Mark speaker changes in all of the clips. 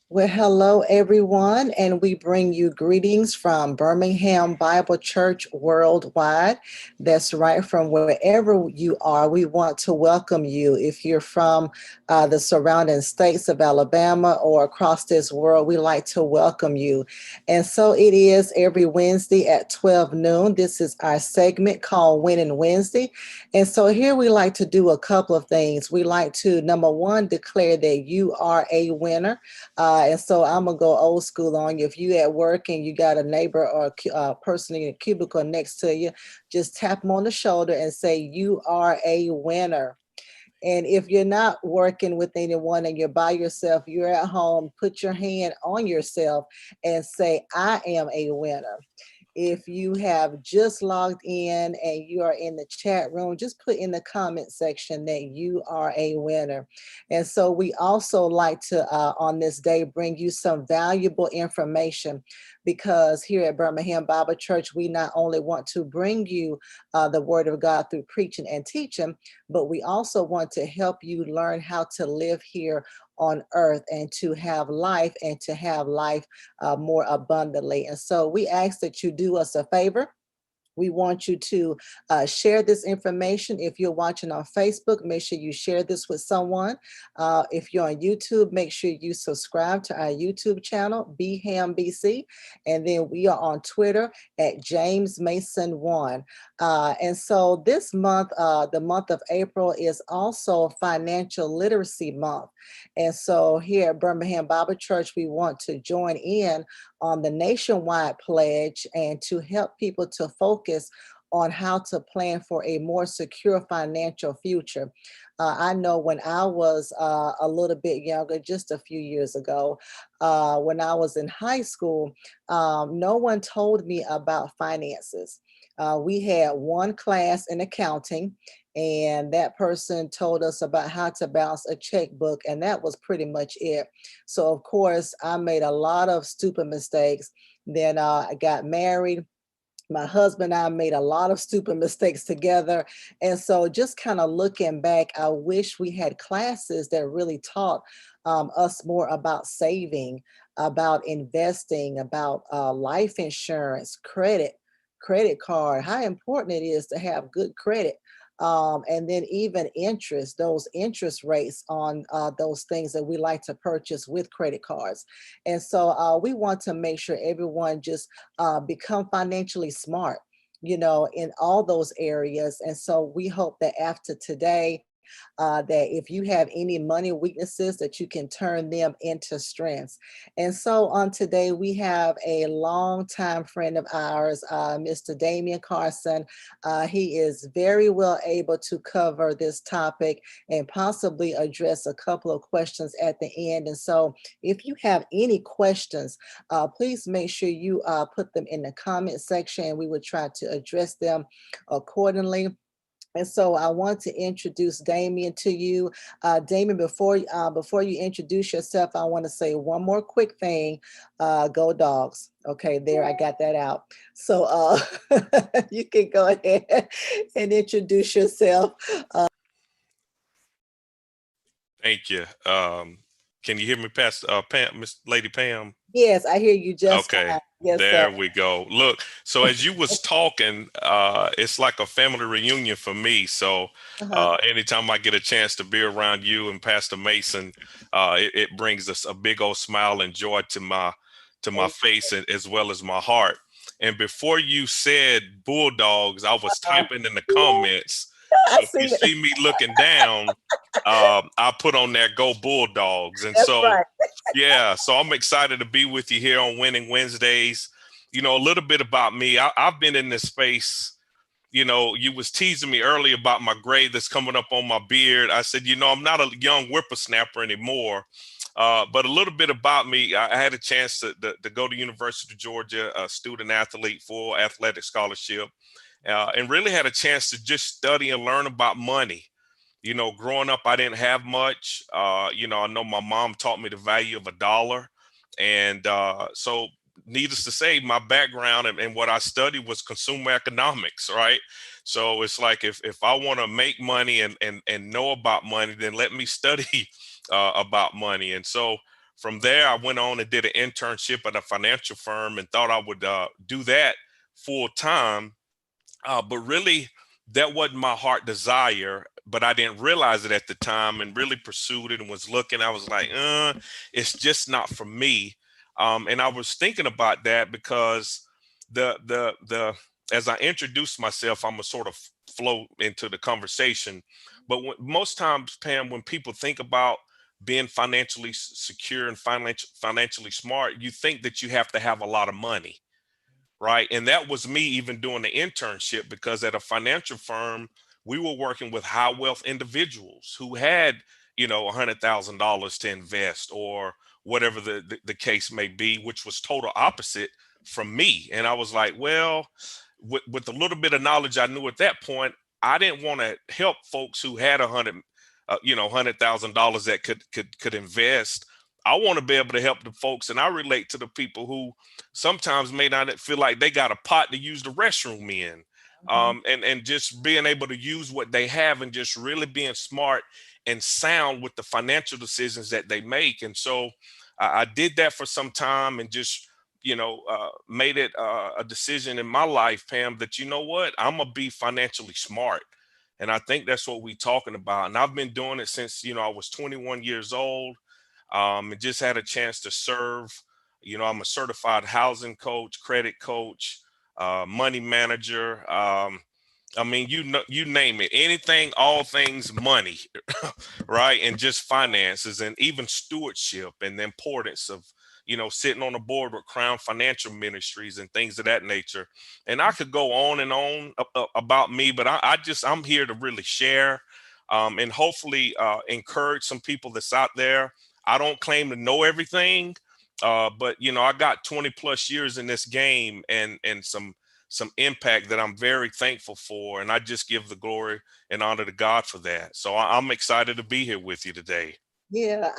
Speaker 1: Well, hello, everyone, and we bring you greetings from Birmingham Bible Church worldwide. That's right, from wherever you are, we want to welcome you. If you're from the surrounding states of Alabama or across this world, we like to welcome you. And so it is every Wednesday at 12 noon. This is our segment called Winning Wednesday. And so here we like to do a couple of things. We like to, number one, declare that you are a winner. And so I'm going to go old school on you. If you at work and you got a neighbor or a person in a cubicle next to you, just tap them on the shoulder and say, you are a winner. And if you're not working with anyone and you're by yourself, you're at home, put your hand on yourself and say, I am a winner. If you have just logged in and you are in the chat room, just put in the comment section that you are a winner. And so we also like to, on this day, bring you some valuable information, because here at Birmingham Bible Church, we not only want to bring you the Word of God through preaching and teaching, but we also want to help you learn how to live here on earth and to have life, and to have life more abundantly. And so we ask that you do us a favor. We want you to share this information. If you're watching on Facebook, make sure you share this with someone. If you're on YouTube, make sure you subscribe to our YouTube channel, BHAM And then we are on Twitter at James Mason 1. And so this month, the month of April, is also Financial Literacy Month. And so here at Birmingham Bible Church, we want to join in on the nationwide pledge and to help people to focus on how to plan for a more secure financial future. I know when I was a little bit younger, just a few years ago, when I was in high school, no one told me about finances. We had one class in accounting, and that person told us about how to balance a checkbook, and that was pretty much it. So of course, I made a lot of stupid mistakes. Then I got married. My husband and I made a lot of stupid mistakes together. And so just kind of looking back, I wish we had classes that really taught us more about saving, about investing, about life insurance, credit card, how important it is to have good credit. And then even interest, those interest rates on those things that we like to purchase with credit cards. And so we want to make sure everyone just become financially smart, in all those areas. And so we hope that after today, that if you have any money weaknesses, that you can turn them into strengths. And so on today, we have a longtime friend of ours, Mr. Damian Carson. He is very well able to cover this topic and possibly address a couple of questions at the end. And so if you have any questions, please make sure you put them in the comment section, and we will try to address them accordingly. And so I want to introduce Damian to you. Damian, before you introduce yourself, I want to say one more quick thing. Go Dogs. Okay, there, I got that out. So you can go ahead and introduce yourself.
Speaker 2: Thank you. Can you hear me past Pam, Miss Lady Pam?
Speaker 1: Yes, I hear you just
Speaker 2: Okay,
Speaker 1: fine. Yes, sir.
Speaker 2: there we go. Look, so as you was talking, it's like a family reunion for me. So
Speaker 1: Uh-huh.
Speaker 2: anytime I get a chance to be around you and Pastor Mason, it brings us a big old smile and joy to my face, as well as my heart. And before you said Bulldogs, I was typing in the
Speaker 1: Yeah,
Speaker 2: comments.
Speaker 1: I
Speaker 2: So if you
Speaker 1: see it.
Speaker 2: see me looking down, I put on there "Go Bulldogs," and
Speaker 1: That's
Speaker 2: so
Speaker 1: right.
Speaker 2: yeah, so I'm excited to be with you here on Winning Wednesdays. A little bit about me. I've been in this space. You was teasing me earlier about my gray that's coming up on my beard. I said, I'm not a young whippersnapper anymore. But a little bit about me. I had a chance to go to University of Georgia, a student athlete, full athletic scholarship, and really had a chance to just study and learn about money. Growing up, I didn't have much. I know my mom taught me the value of a dollar. And so, needless to say, my background and what I studied was consumer economics, right? So it's like if I want to make money and know about money, then let me study about money. And so from there, I went on and did an internship at a financial firm and thought I would do that full time. But really, that wasn't my heart desire. But I didn't realize it at the time, and really pursued it and was looking. I was like, it's just not for me. And I was thinking about that because the as I introduced myself, I'm gonna sort of flow into the conversation. But most times, Pam, when people think about being financially secure and financially smart, you think that you have to have a lot of money, right? And that was me even doing the internship, because at a financial firm, we were working with high wealth individuals who had, $100,000 to invest, or whatever the case may be, which was total opposite from me. And I was like, well, with the little bit of knowledge I knew at that point, I didn't want to help folks who had $100,000 that could invest. I want to be able to help the folks, and I relate to the people who sometimes may not feel like they got a pot to use the restroom in,
Speaker 1: Mhm.
Speaker 2: and just being able to use what they have and just really being smart and sound with the financial decisions that they make. And so I did that for some time and just made it a decision in my life, Pam, that you know what, I'm gonna be financially smart. And I think that's what we're talking about. And I've been doing it since I was 21 years old, and just had a chance to serve. I'm a certified housing coach, credit coach, money manager. I mean, you name it, anything, all things money, right? And just finances and even stewardship and the importance of, sitting on the board with Crown Financial Ministries and things of that nature. And I could go on and on about me, but I'm here to really share, and hopefully encourage some people that's out there. I don't claim to know everything, but I got 20 plus years in this game and some impact that I'm very thankful for. And I just give the glory and honor to God for that. So I'm excited to be here with you today.
Speaker 1: Yeah,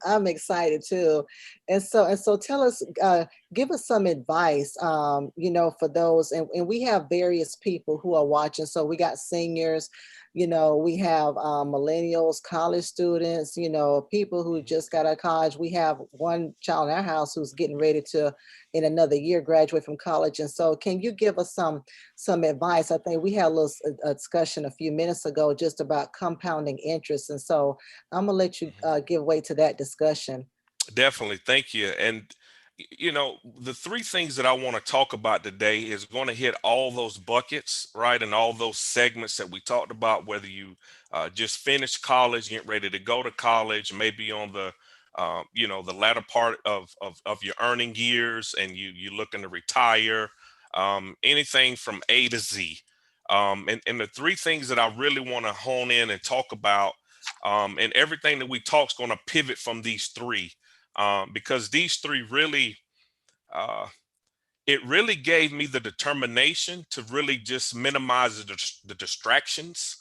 Speaker 1: I'm excited too, and so tell us, give us some advice, for those, and we have various people who are watching. So we got seniors, we have millennials, college students, people who just got out of college. We have one child in our house who's getting ready to, in another year, graduate from college. And so, can you give us some advice? I think we had a discussion a few minutes ago just about compounding interest, and so I'm gonna let you
Speaker 2: Mhm.
Speaker 1: give way to that discussion.
Speaker 2: Definitely. Thank you. And, the three things that I want to talk about today is going to hit all those buckets, right? And all those segments that we talked about, whether you just finished college, getting ready to go to college, maybe on the latter part of your earning years and you're looking to retire, anything from A to Z. And the three things that I really want to hone in and talk about, and everything that we talk is going to pivot from these three, because these three really, uh, it really gave me the determination to really just minimize the distractions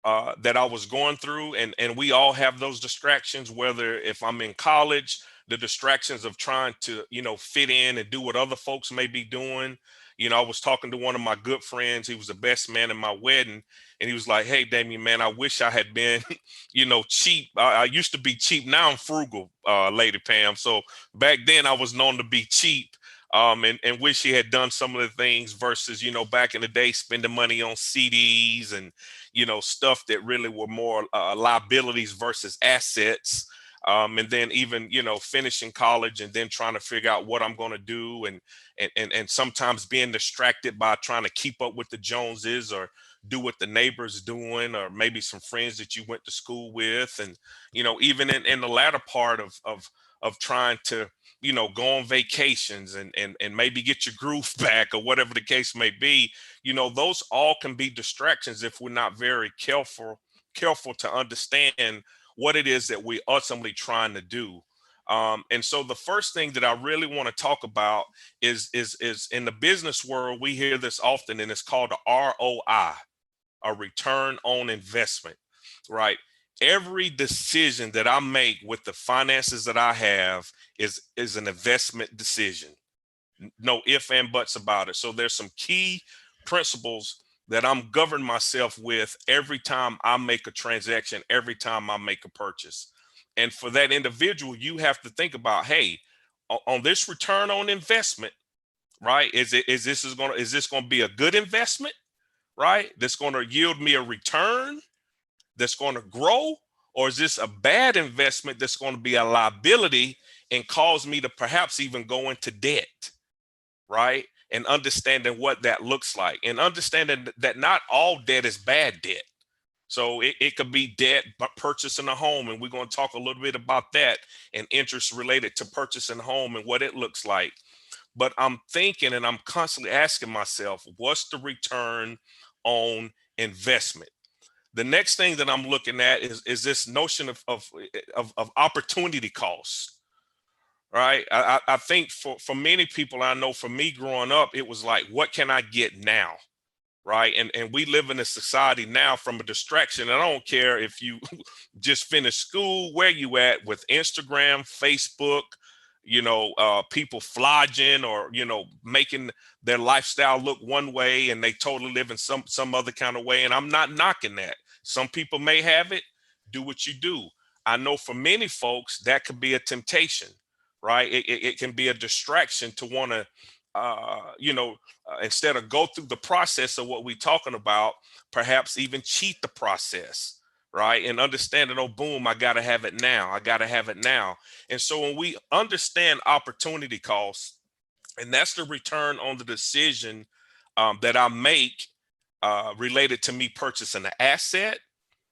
Speaker 2: that I was going through. And we all have those distractions, whether if I'm in college, the distractions of trying to, fit in and do what other folks may be doing. I was talking to one of my good friends. He was the best man in my wedding. And he was like, hey, Damian, man, I wish I had been, cheap. I used to be cheap. Now I'm frugal, Lady Pam. So back then I was known to be cheap. And wish he had done some of the things versus, back in the day, spending money on CDs and, stuff that really were more liabilities versus assets. And then even, finishing college and then trying to figure out what I'm going to do, and sometimes being distracted by trying to keep up with the Joneses or do what the neighbors doing, or maybe some friends that you went to school with. And, even in the latter part of trying to, go on vacations and maybe get your groove back or whatever the case may be, those all can be distractions if we're not very careful to understand what it is that we ultimately trying to do. And so the first thing that I really want to talk about is in the business world, we hear this often, and it's called the ROI, a return on investment, right? Every decision that I make with the finances that I have is an investment decision. No ifs and buts about it. So there's some key principles that I'm governing myself with every time I make a transaction, every time I make a purchase. And for that individual, you have to think about, hey, on this return on investment, right? Is this going to be a good investment, right? That's going to yield me a return that's going to grow, or is this a bad investment that's going to be a liability and cause me to perhaps even go into debt, right? And understanding what that looks like, and understanding that not all debt is bad debt. So it could be debt, but purchasing a home. And we're going to talk a little bit about that and interest related to purchasing a home and what it looks like. But I'm thinking and I'm constantly asking myself, what's the return on investment? The next thing that I'm looking at is this notion of opportunity cost, right? I think for many people, I know for me growing up, it was like, what can I get now? Right. And we live in a society now from a distraction. And I don't care if you just finished school, where you at with Instagram, Facebook, people flogging or, making their lifestyle look one way and they totally live in some other kind of way. And I'm not knocking that. Some people may have it. Do what you do. I know for many folks that could be a temptation, right? It can be a distraction to want to, instead of go through the process of what we're talking about, perhaps even cheat the process, right? And understanding, oh, boom, I got to have it now. I got to have it now. And so when we understand opportunity costs, and that's the return on the decision that I make related to me purchasing an asset,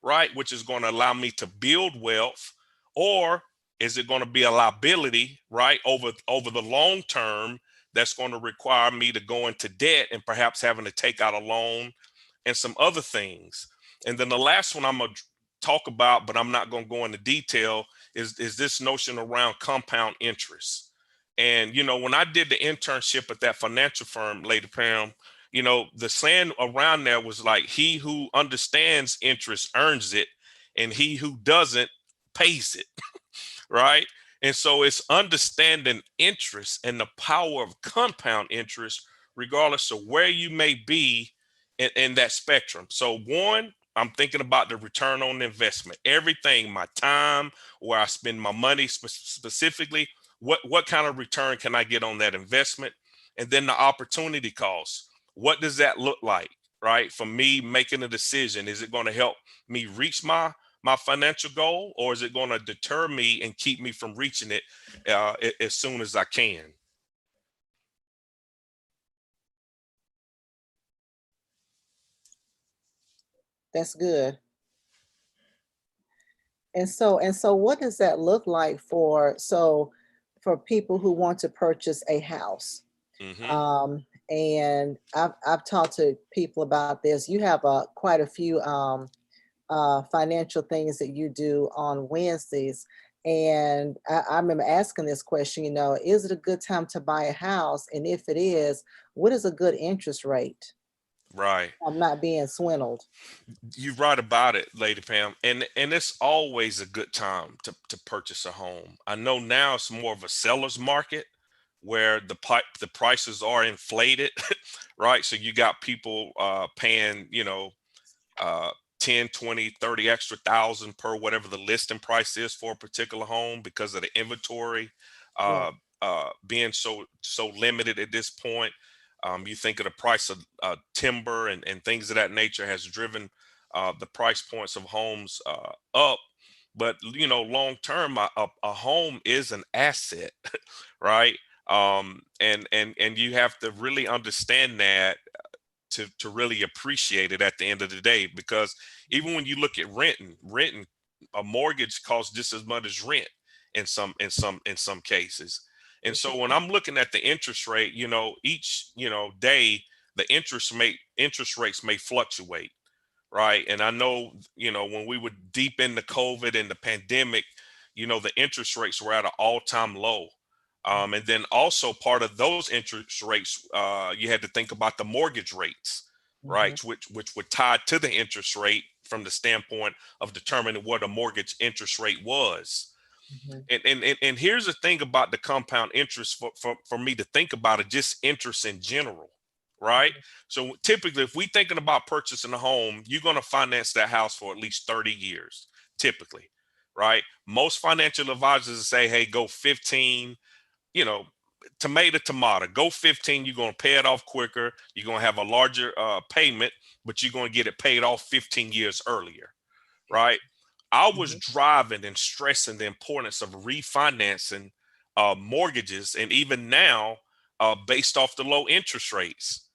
Speaker 2: right? Which is going to allow me to build wealth, or is it going to be a liability, right? Over the long term, that's going to require me to go into debt and perhaps having to take out a loan and some other things. And then the last one I'm going to talk about, but I'm not going to go into detail, is this notion around compound interest. And, when I did the internship at that financial firm, Lady Pam, the saying around there was like, he who understands interest earns it, and he who doesn't pays it. Right. And so it's understanding interest and the power of compound interest, regardless of where you may be in that spectrum. So, one, I'm thinking about the return on investment, everything, my time, where I spend my money specifically, what kind of return can I get on that investment? And then the opportunity cost. What does that look like? Right. For me making a decision, is it going to help me reach my financial goal, or is it going to deter me and keep me from reaching it as soon as I can?
Speaker 1: That's good. And so what does that look like for people who want to purchase a house?
Speaker 2: Hmm.
Speaker 1: And I've talked to people about this. You have quite a few financial things that you do on Wednesdays. And I remember asking this question, is it a good time to buy a house? And if it is, what is a good interest rate?
Speaker 2: Right.
Speaker 1: I'm not being swindled.
Speaker 2: You're right about it, Lady Pam. And it's always a good time to purchase a home. I know now it's more of a seller's market where the prices are inflated, right? So you got people paying, uh 10, 20, 30 extra thousand per whatever the listing price is for a particular home because of the inventory
Speaker 1: Yeah.
Speaker 2: uh being so limited at this point. You think of the price of timber and things of that nature has driven the price points of homes up. But long term, a home is an asset, right? And you have to really understand that to really appreciate it at the end of the day, because even when you look at renting a mortgage costs just as much as rent in some cases. And so when I'm looking at the interest rate, each day, the interest rates may fluctuate, right? And I know, when we were deep into COVID and the pandemic, the interest rates were at an all-time low. And then also part of those interest rates, you had to think about the mortgage rates,
Speaker 1: Mhm,
Speaker 2: right? Which were tied to the interest rate from the standpoint of determining what a mortgage interest rate was.
Speaker 1: mhm,
Speaker 2: And here's the thing about the compound interest for me to think about it, just interest in general, right? So typically, if we thinking about purchasing a home, you're going to finance that house for at least 30 years, typically, right? Most financial advisors say, hey, go 15, you know, tomato, go 15, you're going to pay it off quicker. You're going to have a larger payment, but you're going to get it paid off 15 years earlier, right? I was
Speaker 1: mhm,
Speaker 2: driving and stressing the importance of refinancing mortgages, and even now, based off the low interest rates.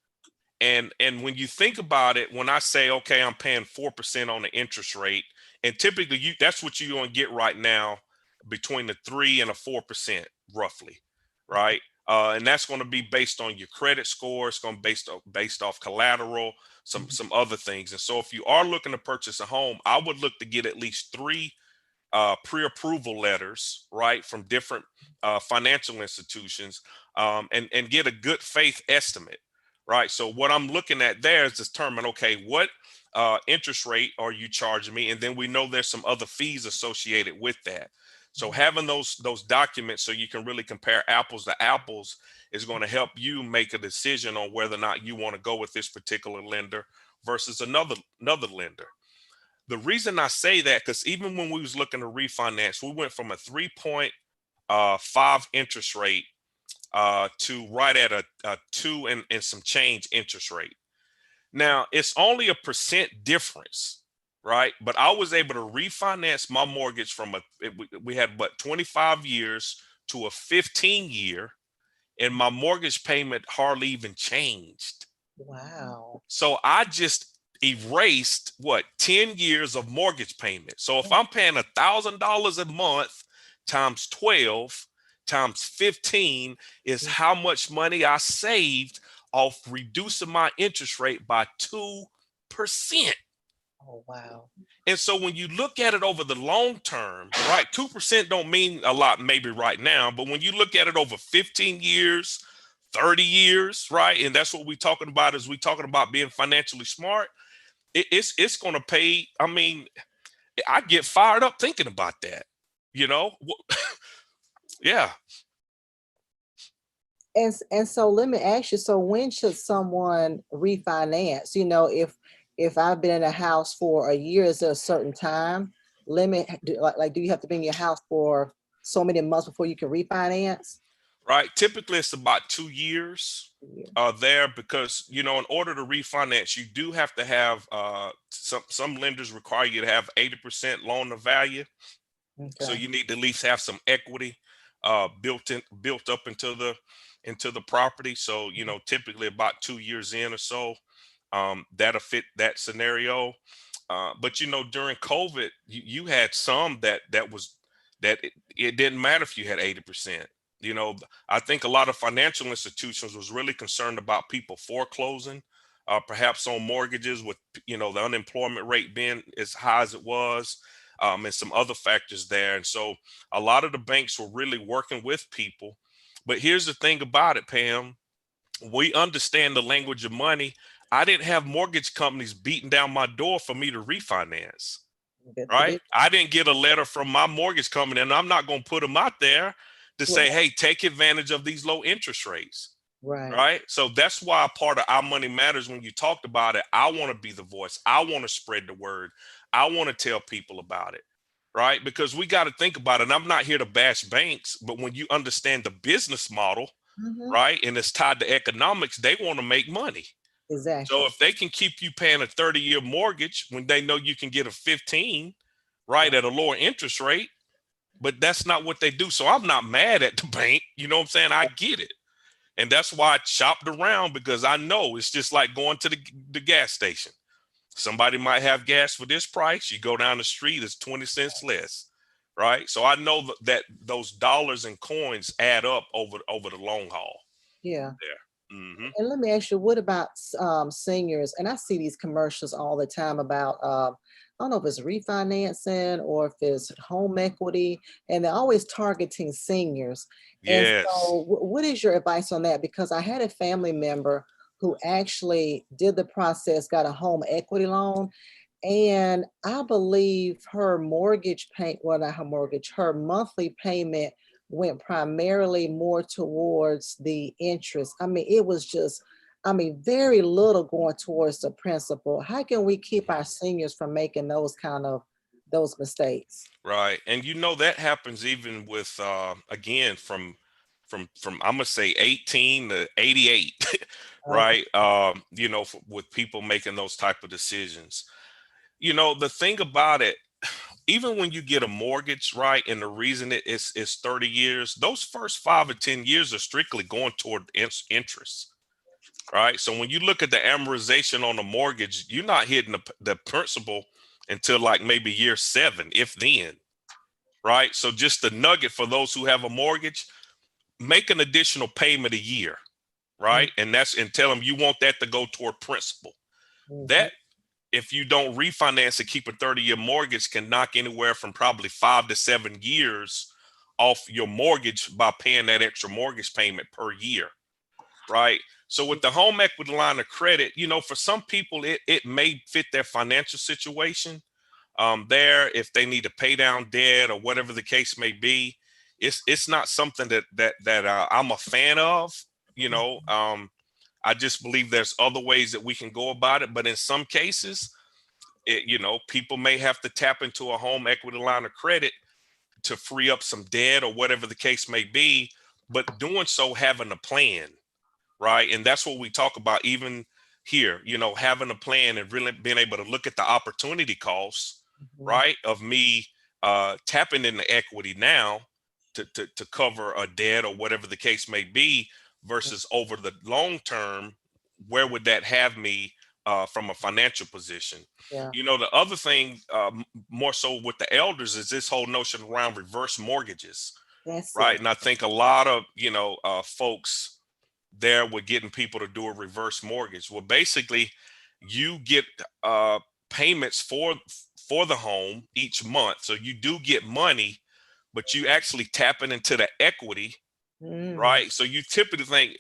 Speaker 2: And when you think about it, when I say, okay, I'm paying 4% on the interest rate, and typically that's what you're going to get right now, between the 3 and 4% roughly, right? And that's going to be based on your credit score. It's going to be based off collateral, some
Speaker 1: mhm,
Speaker 2: some other things. And so if you are looking to purchase a home, I would look to get at least three pre-approval letters, right, from different financial institutions, and get a good faith estimate, right? So what I'm looking at there is determine, okay, what interest rate are you charging me? And then we know there's some other fees associated with that. So having those documents so you can really compare apples to apples is going to help you make a decision on whether or not you want to go with this particular lender versus another lender. The reason I say that, because even when we was looking to refinance, we went from a 3.5 interest rate to right at a 2 and some change interest rate. Now, it's only a percent difference, right? But I was able to refinance my mortgage from we had but 25 years to a 15-year, and my mortgage payment hardly even changed.
Speaker 1: Wow.
Speaker 2: So I just erased 10 years of mortgage payment. So if I'm paying $1,000 a month times 12 times 15 is how much money I saved off reducing my interest rate by 2%.
Speaker 1: Oh, wow.
Speaker 2: And so when you look at it over the long term, right, 2% don't mean a lot maybe right now, but when you look at it over 15 years, 30 years, right, and that's what we're talking about is we talking about being financially smart, it's going to pay. I mean, I get fired up thinking about that, you know? Yeah.
Speaker 1: And so let me ask you, so when should someone refinance? You know, if I've been in a house for a year, is there a certain time limit? Do you have to be in your house for so many months before you can refinance?
Speaker 2: Right. Typically, it's about 2 years
Speaker 1: Yeah.
Speaker 2: there because, you know, in order to refinance, you do have to have some lenders require you to have 80% loan to value. So
Speaker 1: Okay.
Speaker 2: you need to at least have some equity built up into the property. So, you know, typically about 2 years in or so, that'll fit that scenario. But you know, during COVID, you had some that it didn't matter if you had 80%. You know, I think a lot of financial institutions was really concerned about people foreclosing, perhaps on mortgages with, you know, the unemployment rate being as high as it was, and some other factors there. And so a lot of the banks were really working with people. But here's the thing about it, Pam, we understand the language of money. I didn't have mortgage companies beating down my door for me to refinance,
Speaker 1: That's the
Speaker 2: right?
Speaker 1: big
Speaker 2: I didn't get a letter from my mortgage company, and I'm not going to put them out there to
Speaker 1: right,
Speaker 2: say, hey, take advantage of these low interest rates,
Speaker 1: right.
Speaker 2: right? So that's why part of Our Money Matters, when you talked about it, I want to be the voice. I want to spread the word. I want to tell people about it, right? Because we got to think about it. And I'm not here to bash banks, but when you understand the business model,
Speaker 1: Mhm.
Speaker 2: right, and it's tied to economics, they want to make money. So
Speaker 1: Exactly.
Speaker 2: if they can keep you paying a 30-year mortgage when they know you can get a 15, right,
Speaker 1: Right.
Speaker 2: at a lower interest rate, but that's not what they do. So I'm not mad at the bank. You know what I'm saying? I get it. And that's why I shopped around, because I know it's just like going to the gas station. Somebody might have gas for this price. You go down the street, it's 20 cents less. Right. So I know that those dollars and coins add up over the long haul
Speaker 1: Yeah.
Speaker 2: there. Hmm.
Speaker 1: And let me ask you, what about seniors? And I see these commercials all the time about, I don't know if it's refinancing or if it's home equity, and they're always targeting seniors. And
Speaker 2: Yes.
Speaker 1: so, what is your advice on that? Because I had a family member who actually did the process, got a home equity loan, and I believe her mortgage pay, well, not her mortgage, her monthly payment went primarily more towards the interest. I mean, it was just, I mean, very little going towards the principal. How can we keep our seniors from making those mistakes?
Speaker 2: Right. And you know that happens even with again from I'm gonna say 18 to 88,
Speaker 1: Okay.
Speaker 2: right? You know, with people making those type of decisions. You know, the thing about it, even when you get a mortgage, right, and the reason it's 30 years, those first 5 or 10 years are strictly going toward interest, right? So when you look at the amortization on the mortgage, you're not hitting the principal until like maybe year 7, if then, right? So just the nugget for those who have a mortgage, make an additional payment a year, right? And tell them you want that to go toward principal.
Speaker 1: Mm-hmm.
Speaker 2: That if you don't refinance and keep a 30-year mortgage, can knock anywhere from probably 5 to 7 years off your mortgage by paying that extra mortgage payment per year, right? So with the home equity line of credit, for some people, it may fit their financial situation. There, if they need to pay down debt or whatever the case may be, it's not something that I'm a fan of. I just believe there's other ways that we can go about it. But in some cases, people may have to tap into a home equity line of credit to free up some debt or whatever the case may be. But doing so, having a plan, right? And that's what we talk about even here, having a plan and really being able to look at the opportunity costs, right, of me tapping into equity now to cover a debt or whatever the case may be, versus over the long term, where would that have me from a financial position?
Speaker 1: Yeah.
Speaker 2: The other thing, more so with the elders, is this whole notion around reverse mortgages,
Speaker 1: That's
Speaker 2: right?
Speaker 1: it.
Speaker 2: And I think a lot of folks there were getting people to do a reverse mortgage. Well, basically, you get payments for the home each month, so you do get money, but you actually tapping into the equity, right? So you typically think,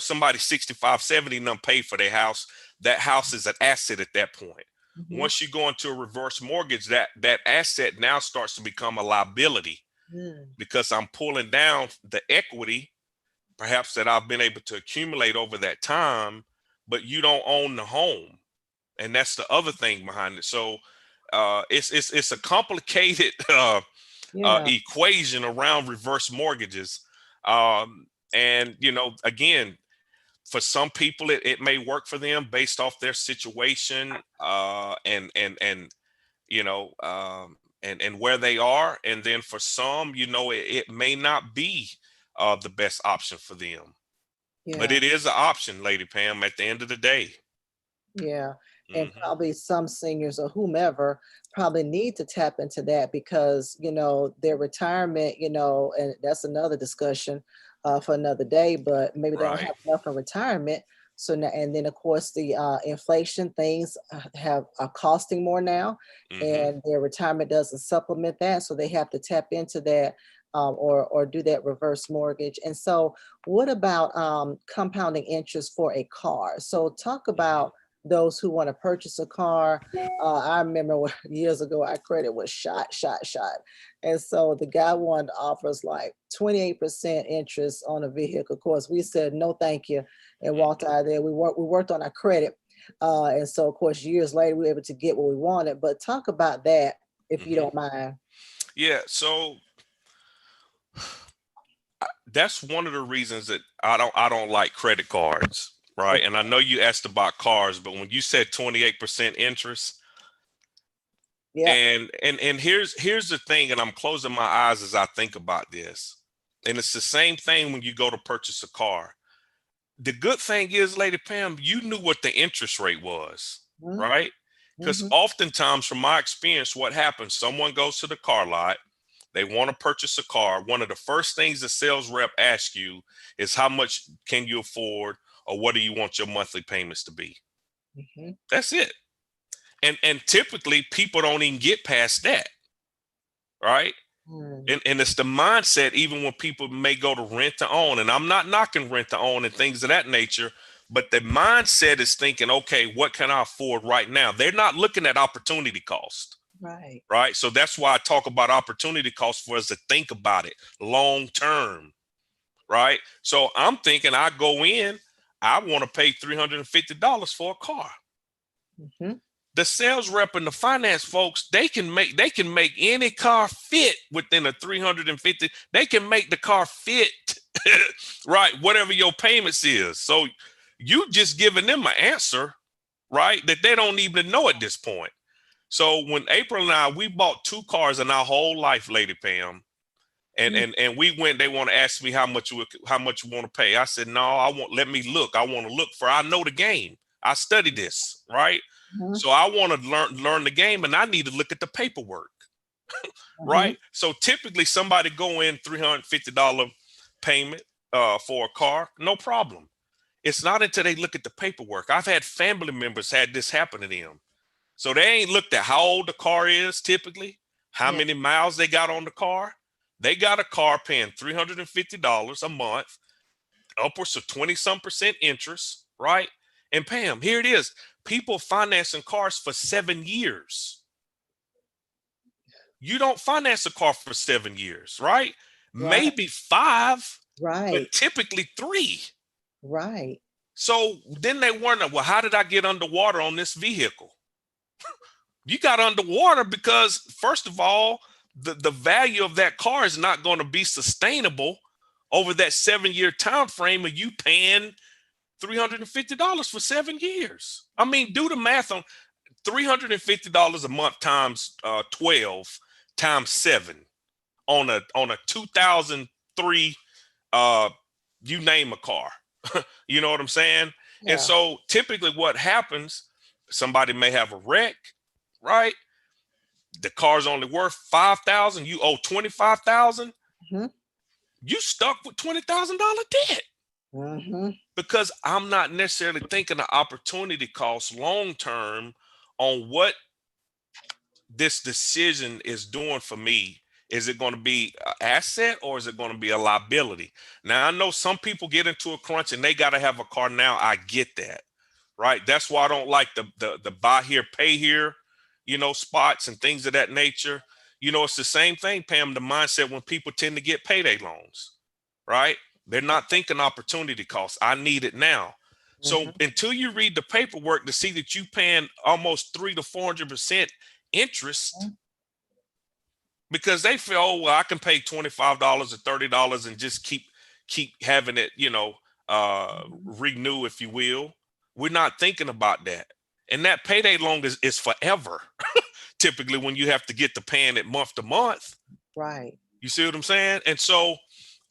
Speaker 2: somebody 65, 70 and them pay for their house. That house is an asset at that point. Once you go into a reverse mortgage, that asset now starts to become a liability, because I'm pulling down the equity, perhaps that I've been able to accumulate over that time, but you don't own the home. And that's the other thing behind it. So it's a complicated equation around reverse mortgages. And, again, for some people, it may work for them based off their situation and where they are. And then for some, it may not be the best option for them. But it is an option, Lady Pam, at the end of the day.
Speaker 1: Yeah. And probably some seniors or whomever probably need to tap into that because, their retirement, and that's another discussion for another day, but maybe they don't
Speaker 2: Right.
Speaker 1: have enough in retirement. So now, and then of course the inflation things are costing more now, and their retirement doesn't supplement that. So they have to tap into that or do that reverse mortgage. And so what about compounding interest for a car? So talk about those who want to purchase a car. I remember years ago, our credit was shot. And so the guy wanted to offer us like 28% interest on a vehicle. Of course, we said, no, thank you, and walked out of there. We worked on our credit. And so, of course, years later, we were able to get what we wanted. But talk about that, if you don't mind.
Speaker 2: Yeah. So that's one of the reasons that I don't like credit cards. Right. And I know you asked about cars, but when you said 28% interest, and here's the thing, and I'm closing my eyes as I think about this. And it's the same thing when you go to purchase a car. The good thing is, Lady Pam, you knew what the interest rate was, right? Because oftentimes, from my experience, what happens, someone goes to the car lot, they want to purchase a car. One of the first things the sales rep asks you is how much can you afford, or what do you want your monthly payments to be? That's it. And typically people don't even get past that. Right. And it's the mindset, even when people may go to rent to own, and I'm not knocking rent to own and things of that nature, but the mindset is thinking, okay, what can I afford right now? They're not looking at opportunity cost.
Speaker 1: Right.
Speaker 2: Right. So that's why I talk about opportunity cost for us to think about it long term. Right. So I'm thinking I go in, I want to pay $350 for a car. The sales rep and the finance folks, they can make any car fit within a 350. They can make the car fit, right? Whatever your payments is. So you just giving them an answer, right? That they don't even know at this point. So when April and I, we bought 2 cars in our whole life, Lady Pam. And we went, they want to ask me how much you want to pay. I said, no, let me look. I want to look I know the game. I study this, right? So I want to learn the game, and I need to look at the paperwork, right? So typically somebody go in $350 payment for a car, no problem. It's not until they look at the paperwork. I've had family members had this happen to them. So they ain't looked at how old the car is typically, how many miles they got on the car. They got a car paying $350 a month, upwards of 20-some% interest, right? And Pam, here it is. People financing cars for 7 years. You don't finance a car for 7 years, right? Maybe 5, but typically 3.
Speaker 1: Right.
Speaker 2: So then they wonder, well, how did I get underwater on this vehicle? You got underwater because, first of all, the value of that car is not going to be sustainable over that 7-year time frame of you paying $350 for 7 years. I mean, do the math on $350 a month times 12 times 7 on a 2003 you name a car. You know what I'm saying? Yeah. And so typically what happens, somebody may have a wreck, right? The car's only worth $5,000. You owe $25,000. Mm-hmm. You stuck with $20,000 debt. Mm-hmm. Because I'm not necessarily thinking the opportunity cost long term on what this decision is doing for me. Is it going to be an asset or is it going to be a liability? Now, I know some people get into a crunch and they got to have a car now. I get that, right? That's why I don't like the buy here, pay here, spots and things of that nature. It's the same thing, Pam, the mindset when people tend to get payday loans, right? They're not thinking opportunity costs. I need it now. So until you read the paperwork to see that you paying almost 300 to 400% interest, because they feel, oh, well, I can pay $25 or $30 and just keep having it, renew, if you will. We're not thinking about that. And that payday loan is forever, typically, when you have to get to paying it month to month.
Speaker 1: Right.
Speaker 2: You see what I'm saying? And so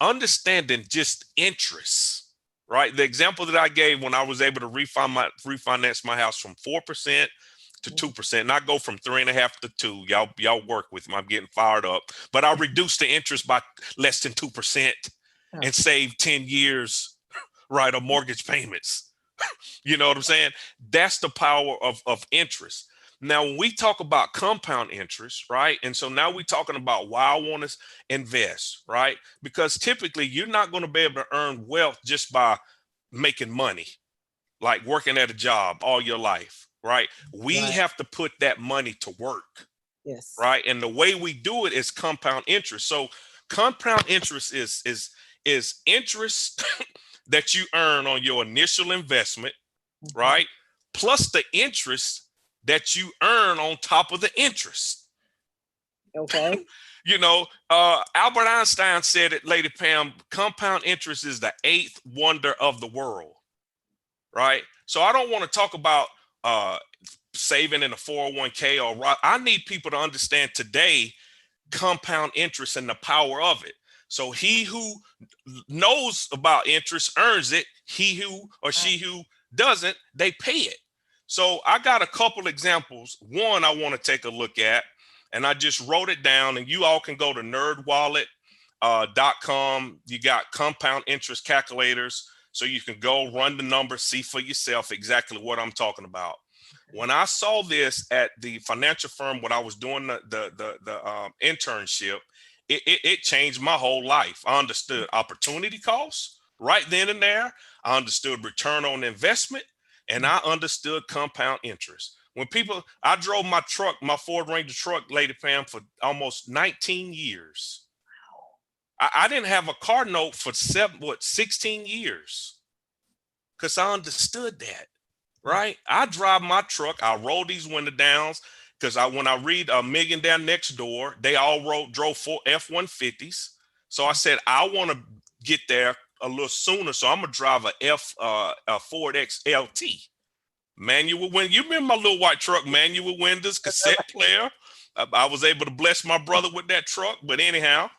Speaker 2: understanding just interest, right? The example that I gave when I was able to refinance my house from 4% to 2%, and I go from 3.5 to 2. Y'all work with me. I'm getting fired up, but I reduced the interest by less than 2% and saved 10 years, right, of mortgage payments. You know what I'm saying? That's the power of interest. Now, when we talk about compound interest, right? And so now we're talking about why I want to invest, right? Because typically you're not going to be able to earn wealth just by making money, like working at a job all your life. Right. We have to put that money to work.
Speaker 1: Yes.
Speaker 2: Right. And the way we do it is compound interest. So compound interest is interest that you earn on your initial investment. Right. Plus the interest that you earn on top of the interest.
Speaker 1: Okay.
Speaker 2: Albert Einstein said it, Lady Pam, compound interest is the 8th wonder of the world. Right. So I don't want to talk about saving in a 401k I need people to understand today compound interest and the power of it. So he who knows about interest earns it. He who or she who doesn't, they pay it. So I got a couple examples. One I want to take a look at, and I just wrote it down, and you all can go to nerdwallet.com. You got compound interest calculators. So you can go run the numbers, see for yourself exactly what I'm talking about. When I saw this at the financial firm when I was doing the internship, it changed my whole life. I understood opportunity costs right then and there. I understood return on investment, and I understood compound interest. I drove my truck, my Ford Ranger truck, Lady Pam, for almost 19 years. I didn't have a car note for 16 years because I understood that, right? I drive my truck. I roll these window downs because when I read A Million Down Next Door, they all drove F-150s. So I said, I want to get there a little sooner. So I'm going to drive a Ford XLT. Manual window. You remember my little white truck, manual windows, cassette player. I was able to bless my brother with that truck. But anyhow,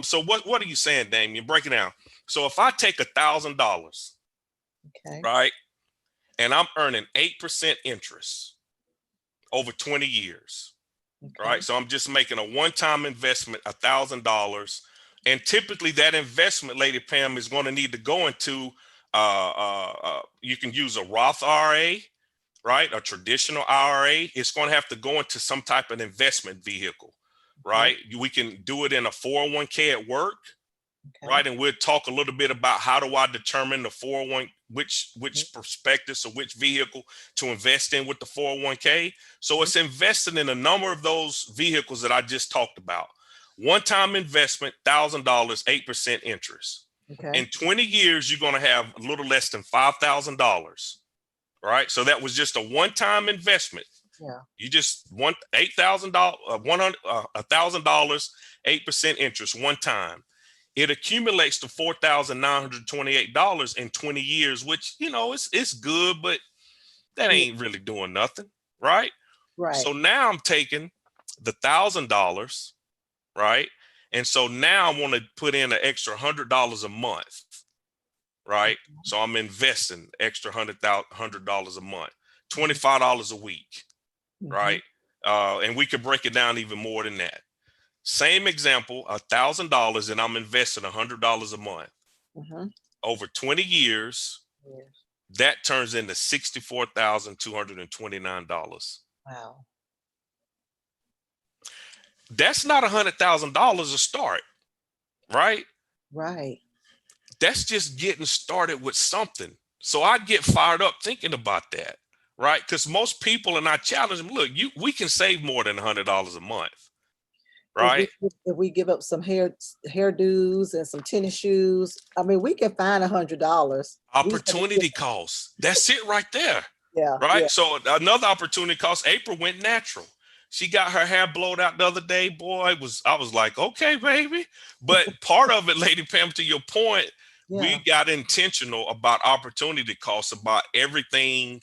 Speaker 2: so what are you saying, Damian? Break it down. So if I take $1,000, right, and I'm earning 8% interest over 20 years, right? So I'm just making a one-time investment, $1,000, and typically that investment, Lady Pam, is going to need to go into You can use a Roth IRA, right? A traditional IRA. It's going to have to go into some type of investment vehicle, right? We can do it in a 401k at work, right? And we'll talk a little bit about how do I determine the 401, which prospectus or which vehicle to invest in with the 401k. So it's investing in a number of those vehicles that I just talked about. One-time investment, $1,000, 8% interest. In 20 years, you're going to have a little less than $5,000. Right. So that was just a one-time investment.
Speaker 1: Yeah.
Speaker 2: You just want $8,000, $1,000, 8% interest one time. It accumulates to $4,928 in 20 years, which, you know, it's good, but that ain't really doing nothing. Right.
Speaker 1: Right.
Speaker 2: So now I'm taking the $1,000. Right. And so now I want to put in an extra $100 a month. Right. So I'm investing extra $100 a month, $25 a week. Right. And we could break it down even more than that. Same example, $1,000, and I'm investing $100 a month. Over 20 years, that turns into $64,229.
Speaker 1: Wow.
Speaker 2: That's not $100,000 a start. Right.
Speaker 1: Right.
Speaker 2: That's just getting started with something. So I get fired up thinking about that, right? Because most people, and I challenge them, look, we can save more than $100 a month, right?
Speaker 1: If we give up some hairdos and some tennis shoes, I mean, we can find $100.
Speaker 2: Opportunity cost. That's it right there.
Speaker 1: Yeah.
Speaker 2: Right.
Speaker 1: Yeah.
Speaker 2: So another opportunity cost. April went natural. She got her hair blowed out the other day. Boy, I was like, okay, baby. But part of it, Lady Pam, to your point, we got intentional about opportunity costs, about everything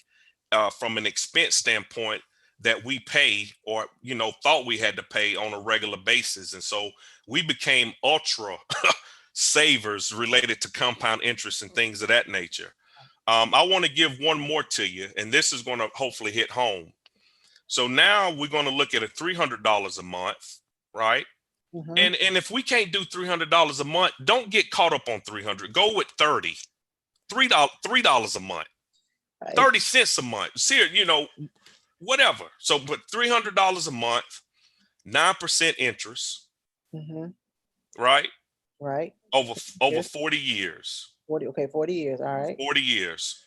Speaker 2: from an expense standpoint that we pay or, you know, thought we had to pay on a regular basis. And so we became ultra savers related to compound interest and things of that nature. I want to give one more to you, and this is going to hopefully hit home. So now we're going to look at a $300 a month, right? And if we can't do $300 a month, don't get caught up on 300. Go with $3 a month, 30 cents a month. See, you know, whatever. So, but $300 a month, 9% interest, right?
Speaker 1: Right.
Speaker 2: Over 40 years.
Speaker 1: 40 years. All right.
Speaker 2: 40 years.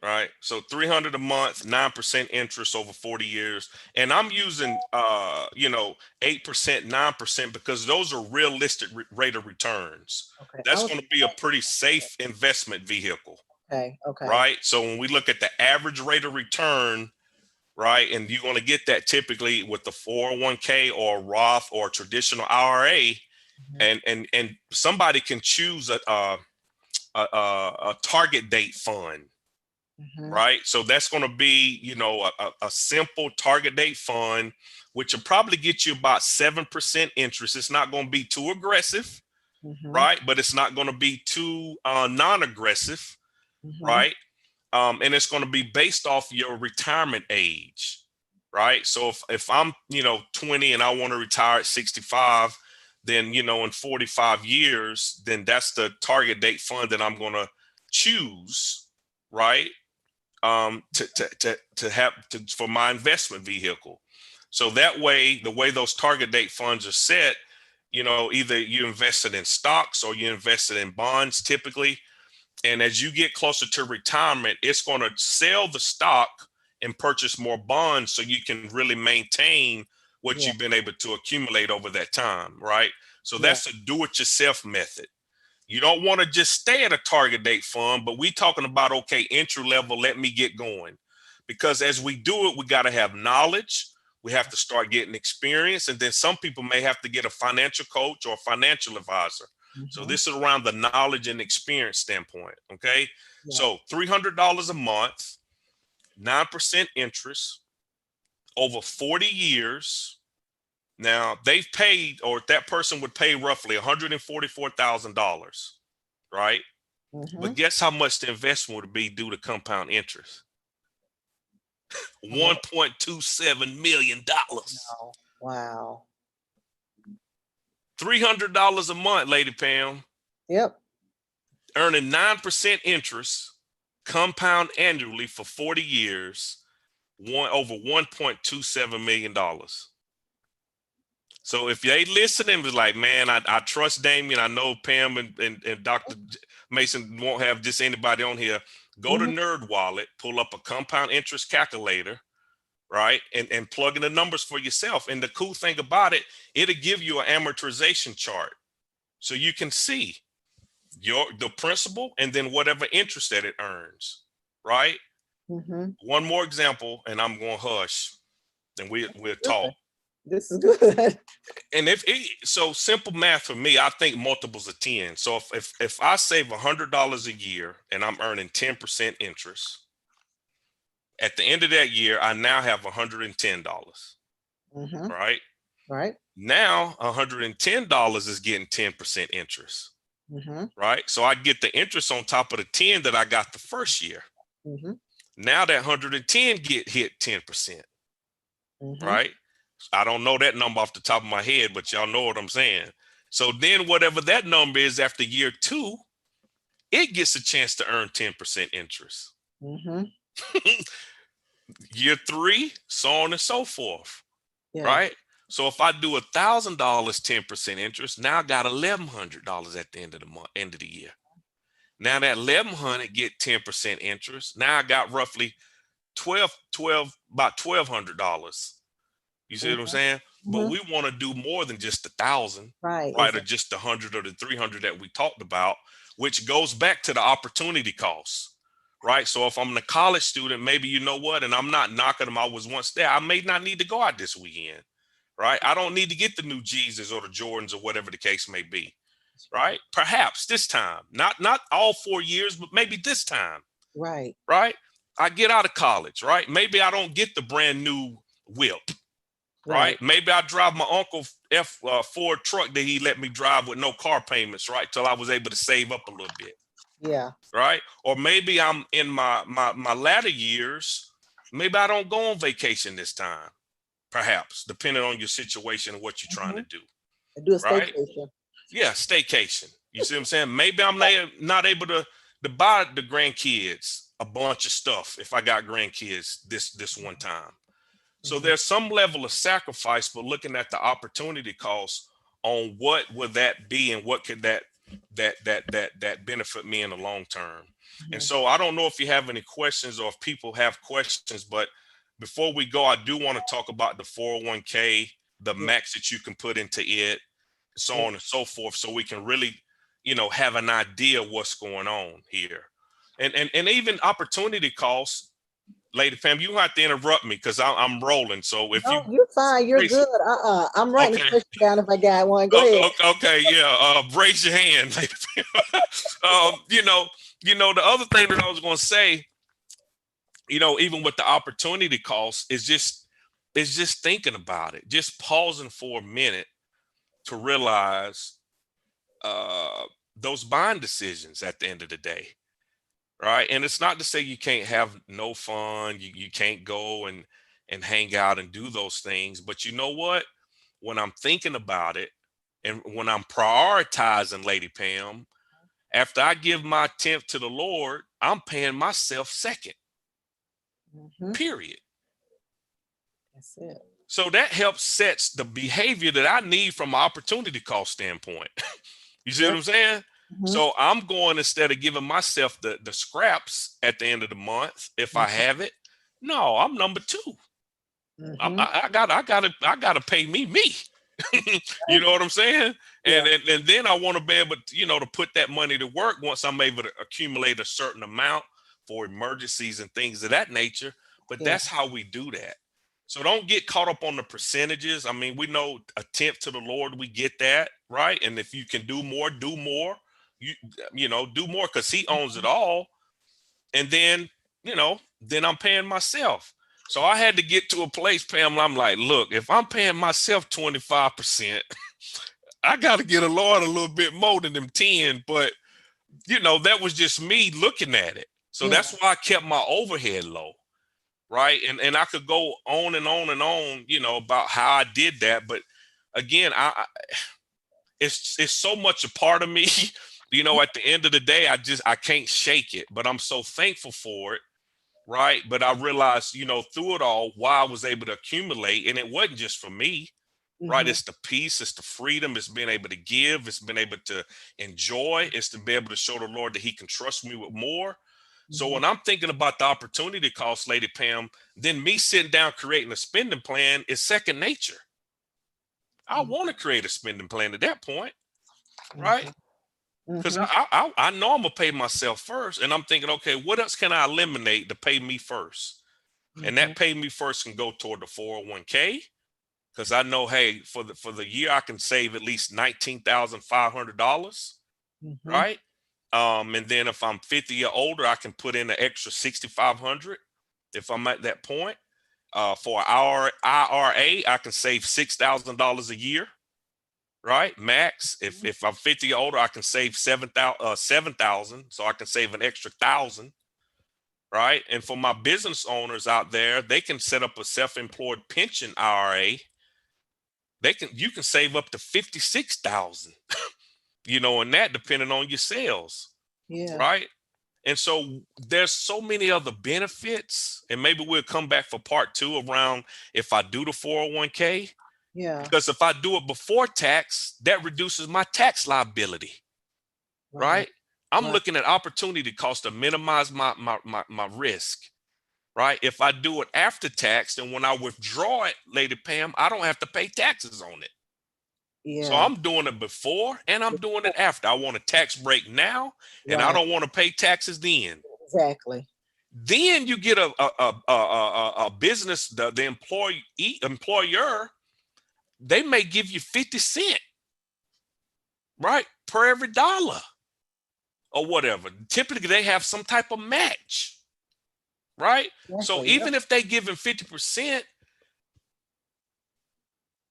Speaker 2: Right. So 300 a month, 9% interest over 40 years. And I'm using, 8%, 9% because those are realistic rate of returns.
Speaker 1: Okay.
Speaker 2: That's going to be a pretty safe investment vehicle.
Speaker 1: Okay.
Speaker 2: Right. So when we look at the average rate of return, right, and you're going to get that typically with the 401k or Roth or traditional IRA, and somebody can choose a target date fund. Right. So that's going to be, you know, a simple target date fund, which will probably get you about 7% interest. It's not going to be too aggressive. Right. But it's not going to be too non-aggressive. Right. And it's going to be based off your retirement age. Right. So if I'm, 20 and I want to retire at 65, then, in 45 years, then that's the target date fund that I'm going to choose. Right. For my investment vehicle. So that way, the way those target date funds are set, either you invested in stocks or you invested in bonds typically. And as you get closer to retirement, it's going to sell the stock and purchase more bonds so you can really maintain what you've been able to accumulate over that time. Right. So that's a do-it-yourself method. You don't want to just stay at a target date fund, but we talking about, okay, entry level, let me get going. Because as we do it, we got to have knowledge. We have to start getting experience. And then some people may have to get a financial coach or a financial advisor. So this is around the knowledge and experience standpoint. Okay. So $300 a month, 9% interest over 40 years. Now they've paid, or that person would pay roughly $144,000, right? But guess how much the investment would be due to compound interest? $1.27 million.
Speaker 1: Wow.
Speaker 2: $300 a month, Lady Pam.
Speaker 1: Yep.
Speaker 2: earning 9% interest compound annually for 40 years, over $1.27 million. So if they listen and was like, man, I trust Damian. I know Pam and Dr. Mason won't have just anybody on here. Go to Nerd Wallet, pull up a compound interest calculator, right? And plug in the numbers for yourself. And the cool thing about it, it'll give you an amortization chart. So you can see the principal and then whatever interest that it earns, right? One more example, and I'm going to hush, and we'll talk.
Speaker 1: This is good.
Speaker 2: And so simple math for me, I think multiples of 10. So if I save $100 a year and I'm earning 10% interest, at the end of that year, I now have $110. Right?
Speaker 1: Right.
Speaker 2: Now $110 is getting 10% interest. Right? So I get the interest on top of the 10 that I got the first year. Now that 110 hit 10%. Right? I don't know that number off the top of my head, but y'all know what I'm saying. So then whatever that number is after year 2, it gets a chance to earn 10% interest. Year 3, so on and so forth. Right? So if I do $1,000, 10% interest, now I got $1,100 at the end of the year. Now that $1,100 get 10% interest. Now I got roughly about $1,200. You see what I'm saying? But we want to do more than just 1,000, right? Exactly. Or just 100 or the 300 that we talked about, which goes back to the opportunity costs, right? So if I'm a college student, maybe you know what, and I'm not knocking them. I was once there. I may not need to go out this weekend, right? I don't need to get the new Jesus or the Jordans or whatever the case may be, right? Perhaps this time, not all 4 years, but maybe this time,
Speaker 1: right?
Speaker 2: Right? I get out of college, right? Maybe I don't get the brand new whip. Right. Maybe I drive my uncle Ford truck that he let me drive with no car payments, right? Till I was able to save up a little bit.
Speaker 1: Yeah.
Speaker 2: Right. Or maybe I'm in my latter years. Maybe I don't go on vacation this time. Perhaps, depending on your situation and what you're trying to do.
Speaker 1: Do a staycation.
Speaker 2: Yeah, staycation. You see what I'm saying? Maybe I'm not able to buy the grandkids a bunch of stuff if I got grandkids this one time. So there's some level of sacrifice, but looking at the opportunity cost on what would that be and what could that benefit me in the long term. And so I don't know if you have any questions or if people have questions, but before we go, I do want to talk about the 401k, the max that you can put into it, so on and so forth, so we can really, have an idea of what's going on here. And even opportunity costs. Lady Pam, you have to interrupt me because I'm rolling. So if
Speaker 1: you're fine, you're good. I'm writing the question down if I got one. Go ahead.
Speaker 2: Okay, yeah. Raise your hand, Lady Pam. The other thing that I was going to say, even with the opportunity cost, is just thinking about it, just pausing for a minute to realize those buying decisions at the end of the day. Right. And it's not to say you can't have no fun. You can't go and hang out and do those things. But you know what? When I'm thinking about it and when I'm prioritizing, Lady Pam, after I give my 10th to the Lord, I'm paying myself second. Period.
Speaker 1: That's it.
Speaker 2: So that helps sets the behavior that I need from an opportunity cost standpoint. You see what I'm saying? So I'm going, instead of giving myself the scraps at the end of the month, if I have it, no, I'm number 2. I gotta pay me. You know what I'm saying? And then I want to be able to, to put that money to work once I'm able to accumulate a certain amount for emergencies and things of that nature. But that's how we do that. So don't get caught up on the percentages. I mean, we know a 10th to the Lord, we get that, right? And if you can do more, do more. Do more because he owns it all. And then, then I'm paying myself. So I had to get to a place, Pam, I'm like, look, if I'm paying myself 25%, I got to get a Lord a little bit more than them 10. But, that was just me looking at it. So that's why I kept my overhead low. Right. And I could go on and on and on, about how I did that. But again, it's so much a part of me. at the end of the day, I can't shake it, but I'm so thankful for it. Right. But I realized, through it all, why I was able to accumulate. And it wasn't just for me. Right.
Speaker 1: Mhm.
Speaker 2: It's the peace, it's the freedom, it's being able to give, it's been able to enjoy, it's to be able to show the Lord that he can trust me with more. So
Speaker 1: Mhm.
Speaker 2: when I'm thinking about the opportunity cost, Lady Pam, then me sitting down creating a spending plan is second nature. I want to create a spending plan at that point, right?
Speaker 1: Mhm.
Speaker 2: Because
Speaker 1: Mhm.
Speaker 2: I know I'm gonna pay myself first, and I'm thinking, okay, what else can I eliminate to pay me first? And
Speaker 1: Mhm.
Speaker 2: that pay me first can go toward the 401k, because I know, hey, for the year I can save at least $19,500,
Speaker 1: Mhm.
Speaker 2: right? And then if I'm 50 or older, I can put in an extra 6,500 if I'm at that point. For our IRA, I can save $6,000 a year, right? Max. If I'm 50 or older, I can save 7,000, so I can save an extra 1,000, right? And for my business owners out there, they can set up a self-employed pension IRA. You can save up to 56,000, and that depending on your sales,
Speaker 1: Yeah.
Speaker 2: right? And so there's so many other benefits, and maybe we'll come back for part two around if I do the 401k,
Speaker 1: Yeah.
Speaker 2: because if I do it before tax, that reduces my tax liability,
Speaker 1: Right.
Speaker 2: right? I'm
Speaker 1: Right.
Speaker 2: looking at opportunity cost to minimize my risk, right? If I do it after tax, then when I withdraw it, Lady Pam, I don't have to pay taxes on it. So
Speaker 1: Yeah.
Speaker 2: I'm doing it before and I'm doing it after. I want a tax break now, and I
Speaker 1: Right.
Speaker 2: don't want to pay taxes then.
Speaker 1: Exactly.
Speaker 2: Then you get a business, the employer, they may give you 50 cents, right, per every dollar or whatever. Typically, they have some type of match, right? So
Speaker 1: Exactly. Yep.
Speaker 2: even if they give him 50%,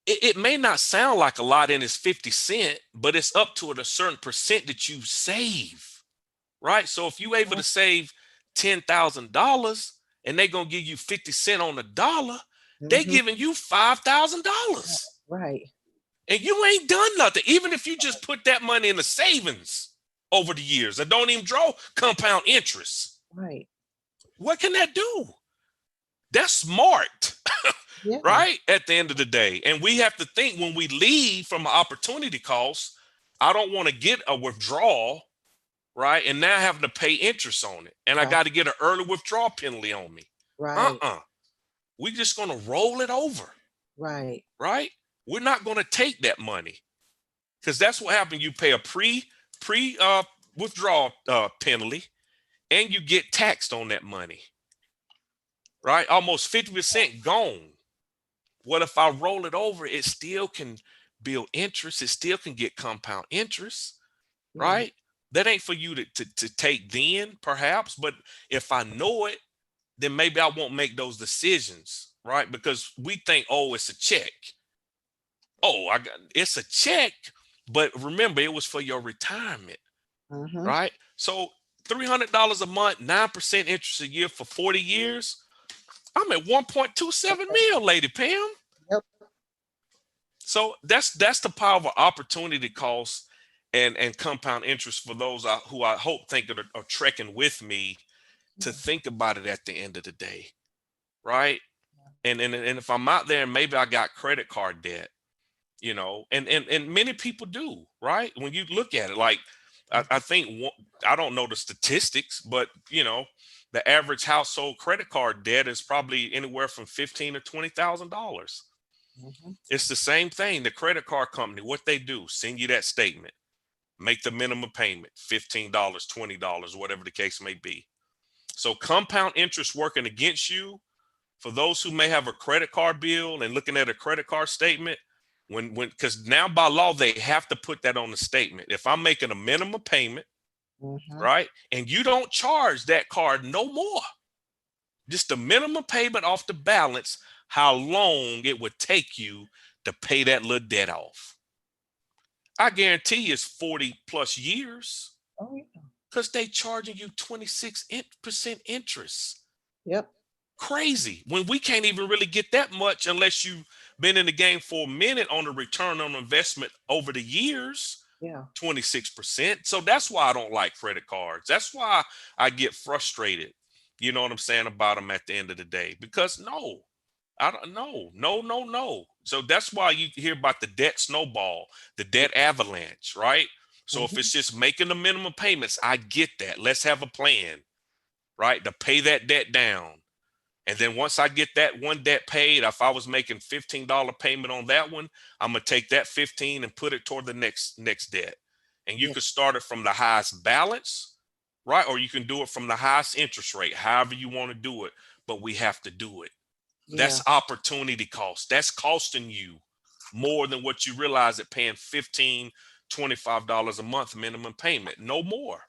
Speaker 2: it may not sound like a lot in his 50 cent, but it's up to a certain percent that you save, right? So if you're able to save $10,000 and they're gonna give you 50 cents on the dollar, they
Speaker 1: Mhm.
Speaker 2: giving you $5,000,
Speaker 1: Right.
Speaker 2: and you ain't done nothing. Even if you just put that money in the savings over the years and don't even draw compound interest,
Speaker 1: Right.
Speaker 2: what can that do? That's smart.
Speaker 1: Yeah.
Speaker 2: Right? At the end of the day. And we have to think when we leave from an opportunity cost, I don't want to get a withdrawal, right? And now having to pay interest on it. And I
Speaker 1: Right.
Speaker 2: got to get an early withdrawal penalty on me.
Speaker 1: Right.
Speaker 2: Uh-uh. We're just going to roll it over,
Speaker 1: Right.
Speaker 2: right? We're not going to take that money, because that's what happened. You pay a pre withdrawal penalty, and you get taxed on that money, right? Almost 50% gone. What if I roll it over? It still can build interest. It still can get compound interest,
Speaker 1: Yeah.
Speaker 2: right? That ain't for you to take then, perhaps. But if I know it, then maybe I won't make those decisions, right? Because we think, oh, it's a check. Oh, it's a check. But remember, it was for your retirement,
Speaker 1: Mhm.
Speaker 2: right? So $300 a month, 9% interest a year for 40 years. I'm at 1.27 mil, Lady Pam.
Speaker 1: Yep.
Speaker 2: So that's the power of opportunity cost and compound interest for those who I hope think are trekking with me to think about it at the end of the day, right? And if I'm out there and maybe I got credit card debt, and many people do, right? When you look at it, like I think I don't know the statistics, but the average household credit card debt is probably anywhere from $15,000 to $20,000.
Speaker 1: Mhm.
Speaker 2: It's the same thing. The credit card company, what they do, send you that statement, make the minimum payment, $15, $20, whatever the case may be. So compound interest working against you, for those who may have a credit card bill and looking at a credit card statement, because now by law, they have to put that on the statement. If I'm making a minimum payment,
Speaker 1: Mhm.
Speaker 2: right, and you don't charge that card no more, just the minimum payment off the balance, how long it would take you to pay that little debt off. I guarantee it's 40 plus years,
Speaker 1: Oh yeah.
Speaker 2: because they charging you 26% interest.
Speaker 1: Yep.
Speaker 2: Crazy. When we can't even really get that much unless you've been in the game for a minute on the return on investment over the years.
Speaker 1: Yeah.
Speaker 2: 26%. So that's why I don't like credit cards. That's why I get frustrated. You know what I'm saying about them at the end of the day? Because no, I don't know. No, no, no. So that's why you hear about the debt snowball, the debt avalanche, right? So if
Speaker 1: Mhm.
Speaker 2: it's just making the minimum payments, I get that. Let's have a plan, right? To pay that debt down. And then once I get that one debt paid, if I was making $15 payment on that one, I'm gonna take that 15 and put it toward the next debt. And you
Speaker 1: Yeah.
Speaker 2: could start it from the highest balance, right? Or you can do it from the highest interest rate, however you want to do it. But we have to do it.
Speaker 1: Yeah.
Speaker 2: That's opportunity cost. That's costing you more than what you realize at paying 15, $25 a month minimum payment. No more.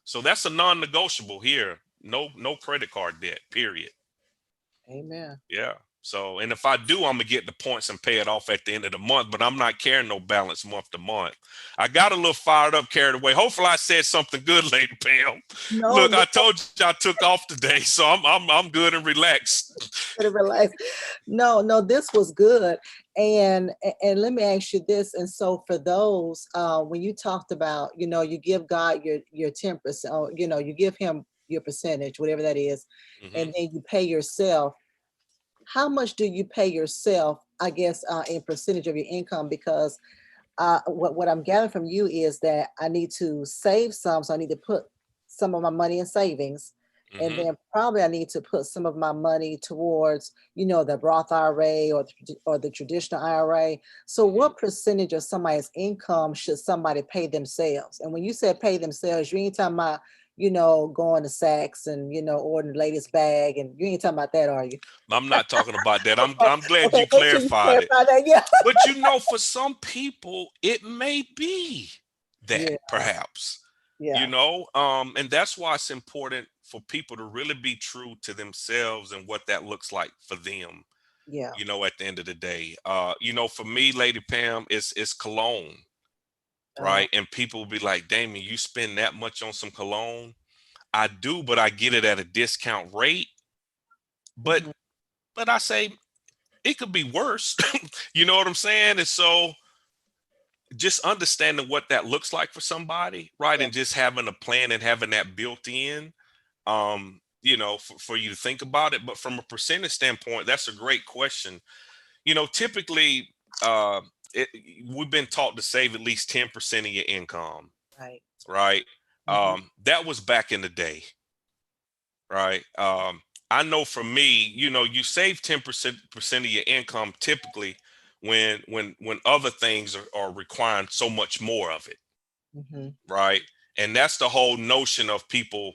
Speaker 2: So that's a non-negotiable here. No credit card debt, period.
Speaker 1: Amen.
Speaker 2: Yeah. So, and if I do, I'm gonna get the points and pay it off at the end of the month. But I'm not carrying no balance month to month. I got a little fired up, carried away. Hopefully, I said something good, Lady Pam.
Speaker 1: No,
Speaker 2: Look,
Speaker 1: no,
Speaker 2: I told you I took off today, so I'm good and relaxed.
Speaker 1: better realize. No, no, this was good. And let me ask you this. And so for those, when you talked about, you give God your 10%, or, you give him your percentage, whatever that is,
Speaker 2: Hmm.
Speaker 1: and then you pay yourself. How much do you pay yourself, I guess, in percentage of your income? Because what I'm gathering from you is that I need to save some, so I need to put some of my money in savings, and
Speaker 2: Hmm.
Speaker 1: then probably I need to put some of my money towards, the Roth IRA or the traditional IRA. So,
Speaker 2: Hmm.
Speaker 1: what percentage of somebody's income should somebody pay themselves? And when you said pay themselves, you ain't talking about, going to Saks and ordering the latest bag, and you ain't talking about that, are you?
Speaker 2: I'm not talking about that. I'm
Speaker 1: Okay,
Speaker 2: I'm glad
Speaker 1: okay,
Speaker 2: you
Speaker 1: make sure you
Speaker 2: clarified it.
Speaker 1: clarify that. Yeah,
Speaker 2: But for some people, it may be that
Speaker 1: yeah,
Speaker 2: perhaps.
Speaker 1: yeah,
Speaker 2: And that's why it's important for people to really be true to themselves and what that looks like for them,
Speaker 1: yeah.
Speaker 2: at the end of the day. For me, Lady Pam, it's cologne,
Speaker 1: Uh,
Speaker 2: right? And people will be like, Damian, you spend that much on some cologne? I do, but I get it at a discount rate. But
Speaker 1: mhm,
Speaker 2: but I say it could be worse. You know what I'm saying? And so just understanding what that looks like for somebody, right?
Speaker 1: yeah.
Speaker 2: And just having a plan and having that built in, for you to think about it. But from a percentage standpoint, that's a great question. Typically, uh, it, we've been taught to save at least 10% of your income,
Speaker 1: Right.
Speaker 2: right?
Speaker 1: Mhm,
Speaker 2: That was back in the day, right? I know for me, you save 10% of your income typically when other things are requiring so much more of it,
Speaker 1: mhm,
Speaker 2: right? And that's the whole notion of people,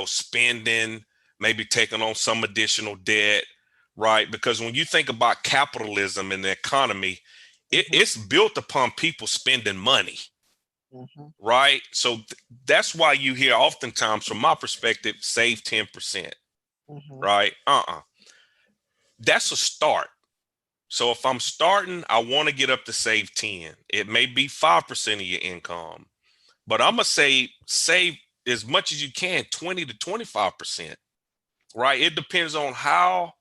Speaker 2: spending, maybe taking on some additional debt, right? Because when you think about capitalism and the economy,
Speaker 1: mhm,
Speaker 2: it's built upon people spending money,
Speaker 1: mhm,
Speaker 2: right? So that's why you hear oftentimes, from my perspective, save 10%,
Speaker 1: mhm,
Speaker 2: right? That's a start. So if I'm starting, I want to get up to save 10. It may be 5% of your income. But I'm gonna say save as much as you can, 20 to 25%, right? It depends on how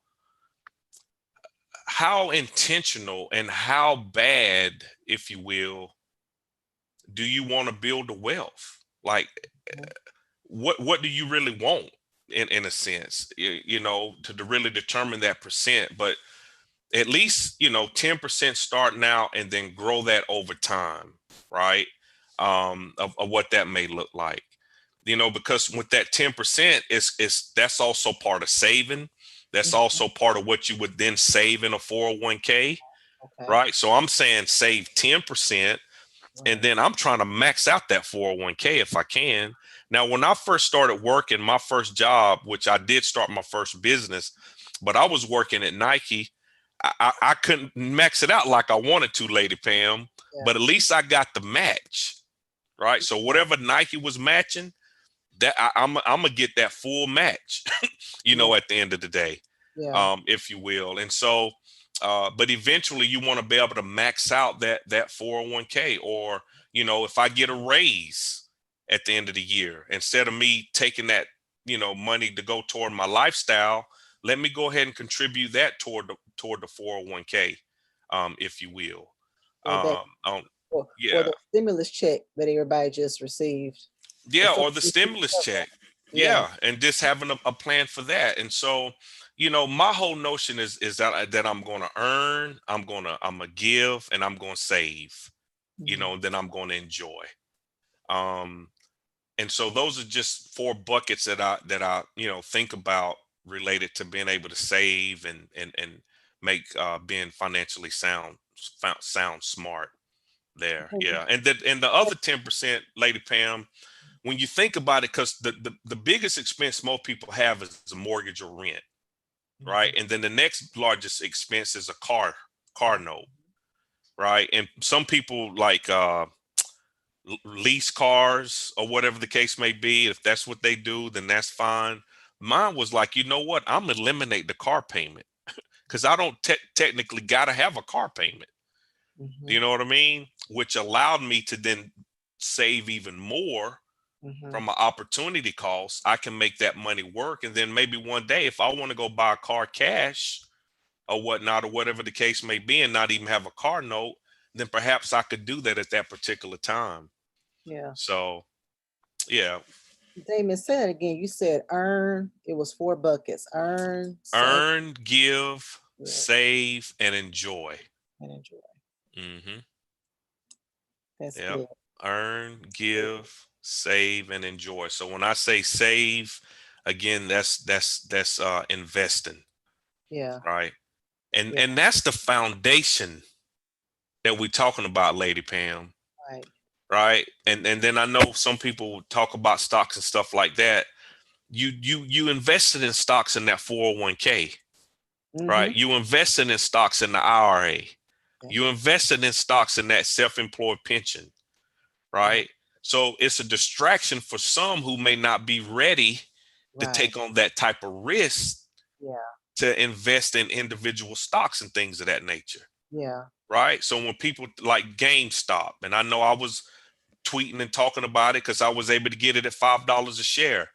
Speaker 2: intentional and how bad, if you will, do you want to build the wealth? Like,
Speaker 1: mhm.
Speaker 2: what do you really want in a sense, to really determine that percent. But at least 10% starting out, and then grow that over time, right? Of what that may look like, because with that 10%, it's that's also part of saving. That's
Speaker 1: Mhm.
Speaker 2: also part of what you would then save in a 401k,
Speaker 1: Okay.
Speaker 2: right? So I'm saying save 10%, and
Speaker 1: Right.
Speaker 2: then I'm trying to max out that 401k if I can. Now, when I first started working, my first job, which I did start my first business, but I was working at Nike. I couldn't max it out like I wanted to, Lady Pam,
Speaker 1: Yeah.
Speaker 2: but at least I got the match, right? So
Speaker 1: Yeah.
Speaker 2: whatever Nike was matching, that I'm gonna get that full match,
Speaker 1: Yeah.
Speaker 2: at the end of the day,
Speaker 1: Yeah.
Speaker 2: if you will. And so, but eventually you want to be able to max out that 401k, or if I get a raise at the end of the year, instead of me taking that money to go toward my lifestyle, let me go ahead and contribute that toward the 401k, if you will.
Speaker 1: So that
Speaker 2: Um,
Speaker 1: or
Speaker 2: Yeah.
Speaker 1: the stimulus check that everybody just received. The
Speaker 2: Yeah,
Speaker 1: Social
Speaker 2: or the
Speaker 1: Security
Speaker 2: stimulus
Speaker 1: program.
Speaker 2: check.
Speaker 1: Yeah.
Speaker 2: Yeah, and just having a plan for that. And so, my whole notion is that I'm going to earn, I'm gonna give, and I'm going to save.
Speaker 1: Mhm.
Speaker 2: Then I'm going to enjoy. Um, and so those are just four buckets that I think about related to being able to save and make being financially sound smart there. Yeah, and the other 10%, Lady Pam, when you think about it, because the biggest expense most people have is a mortgage or rent, right?
Speaker 1: Mhm.
Speaker 2: And then the next largest expense is a car note, right? And some people like lease cars or whatever the case may be. If that's what they do, then that's fine. Mine was like, you know what? I'm eliminate the car payment because I don't technically got to have a car payment. You
Speaker 1: Mhm.
Speaker 2: know what I mean? Which allowed me to then save even more
Speaker 1: Mhm.
Speaker 2: from an opportunity cost. I can make that money work. And then maybe one day, if I want to go buy a car cash or whatnot, or whatever the case may be, and not even have a car note, then perhaps I could do that at that particular time.
Speaker 1: Yeah.
Speaker 2: So, yeah,
Speaker 1: Damon, say that again. You said earn. It was four buckets. Earn, save,
Speaker 2: earn, give,
Speaker 1: give,
Speaker 2: save, and enjoy.
Speaker 1: and enjoy.
Speaker 2: Hmm.
Speaker 1: That's
Speaker 2: Yep.
Speaker 1: good.
Speaker 2: Earn, give, save, and enjoy. So when I say save, again, that's investing,
Speaker 1: Yeah.
Speaker 2: right? And
Speaker 1: Yeah.
Speaker 2: and that's the foundation that we're talking about, Lady Pam,
Speaker 1: Right.
Speaker 2: right? And then I know some people talk about stocks and stuff like that. You invested in stocks in that 401k, right?
Speaker 1: Mm-hmm.
Speaker 2: You invested in stocks in the IRA.
Speaker 1: That's
Speaker 2: You invested in stocks in that self-employed pension,
Speaker 1: right.
Speaker 2: right? So it's a distraction for some who may not be ready to
Speaker 1: Right.
Speaker 2: take on that type of risk
Speaker 1: Yeah.
Speaker 2: to invest in individual stocks and things of that nature,
Speaker 1: Yeah.
Speaker 2: right? So when people like GameStop, and I know I was tweeting and talking about it because I was able to get it at $5 a share,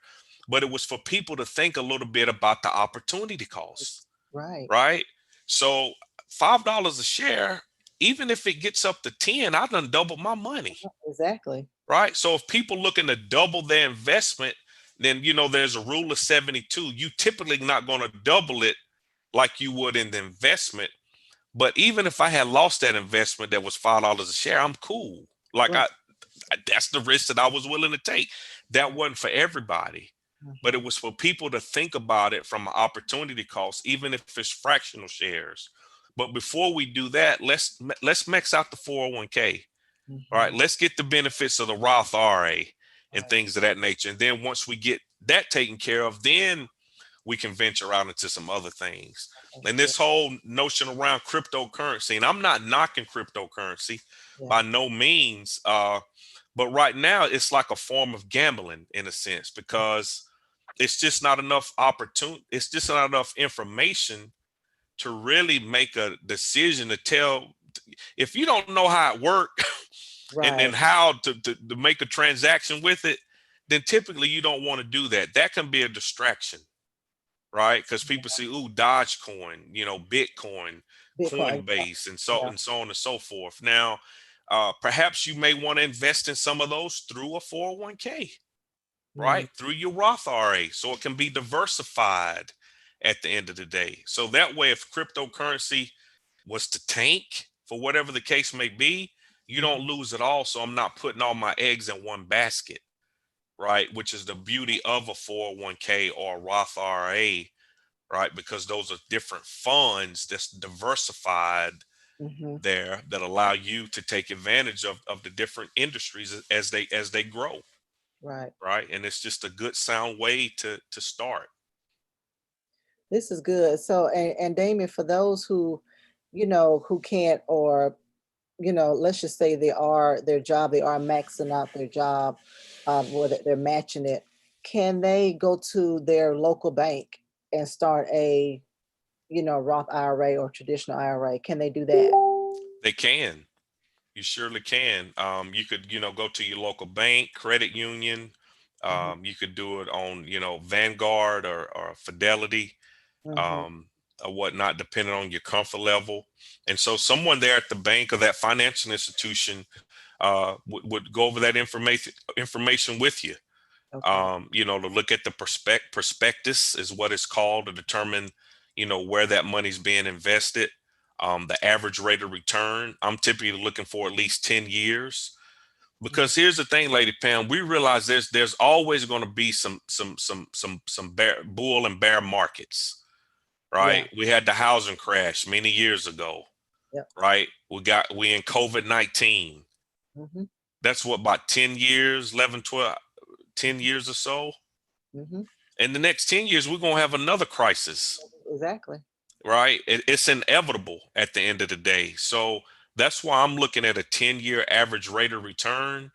Speaker 2: but it was for people to think a little bit about the opportunity cost,
Speaker 1: Right.
Speaker 2: right? So $5 a share, even if it gets up to 10, I done doubled my money,
Speaker 1: Exactly.
Speaker 2: right? So if people looking to double their investment, then there's a rule of 72. You typically not going to double it like you would in the investment. But even if I had lost that investment that was $5 a share, I'm cool. Like
Speaker 1: Right.
Speaker 2: that's the risk that I was willing to take. That
Speaker 1: Right.
Speaker 2: wasn't for everybody, but
Speaker 1: Mm-hmm.
Speaker 2: it was for people to think about it from an opportunity cost, even if it's fractional shares. But before we do that, let's max out the 401k. All right,
Speaker 1: Mm-hmm.
Speaker 2: let's get the benefits of the Roth RA and
Speaker 1: Right.
Speaker 2: things of that nature. And then once we get that taken care of, then we can venture out into some other things. And
Speaker 1: Yeah.
Speaker 2: this whole notion around cryptocurrency, and I'm not knocking cryptocurrency
Speaker 1: Yeah.
Speaker 2: by no means, but right now it's like a form of gambling in a sense because it's just not enough opportunity. It's just not enough information to really make a decision to tell. If you don't know how it works and
Speaker 1: Right.
Speaker 2: how to make a transaction with it, then typically you don't want to do that. That can be a distraction, right? Because people see, ooh, Dogecoin, Bitcoin,
Speaker 1: Bitcoin.
Speaker 2: Coinbase, and so
Speaker 1: Yeah.
Speaker 2: and so on and so forth. Now, perhaps you may want to invest in some of those through a 401k,
Speaker 1: Mm-hmm.
Speaker 2: right? Through your Roth RA, so it can be diversified at the end of the day. So that way, if cryptocurrency was to tank for whatever the case may be, you don't
Speaker 1: Mm-hmm.
Speaker 2: lose it all. So I'm not putting all my eggs in one basket, right? Which is the beauty of a 401k or a Roth IRA, right? Because those are different funds that's diversified
Speaker 1: Mm-hmm.
Speaker 2: there that allow you to take advantage of the different industries as they grow,
Speaker 1: Right.
Speaker 2: right? And it's just a good sound way to start.
Speaker 1: This is good. So, and Damien, for those who, who can't, or let's just say they are their job, they are maxing out their job, or they're matching it. Can they go to their local bank and start a, Roth IRA or traditional IRA? Can they do that?
Speaker 2: They can. You surely can. You could, go to your local bank, credit union.
Speaker 1: Mm-hmm.
Speaker 2: You could do it on, Vanguard or Fidelity,
Speaker 1: Mm-hmm.
Speaker 2: um, or whatnot, depending on your comfort level. And so someone there at the bank or that financial institution would go over that information with you.
Speaker 1: Okay.
Speaker 2: To look at the prospectus is what it's called, to determine, where that money's being invested. The average rate of return, I'm typically looking for at least 10 years. Because here's the thing, Lady Pam, we realize there's always going to be some bull and bear markets,
Speaker 1: Yeah.
Speaker 2: right? We had the housing crash many years ago,
Speaker 1: Yep.
Speaker 2: right? We in COVID-19.
Speaker 1: Mm-hmm.
Speaker 2: That's what, about 10 years, 11, 12, 10 years or so.
Speaker 1: Mm-hmm.
Speaker 2: In the next 10 years, we're going to have another crisis,
Speaker 1: Exactly.
Speaker 2: right? It's inevitable at the end of the day. So that's why I'm looking at a 10-year average rate of return.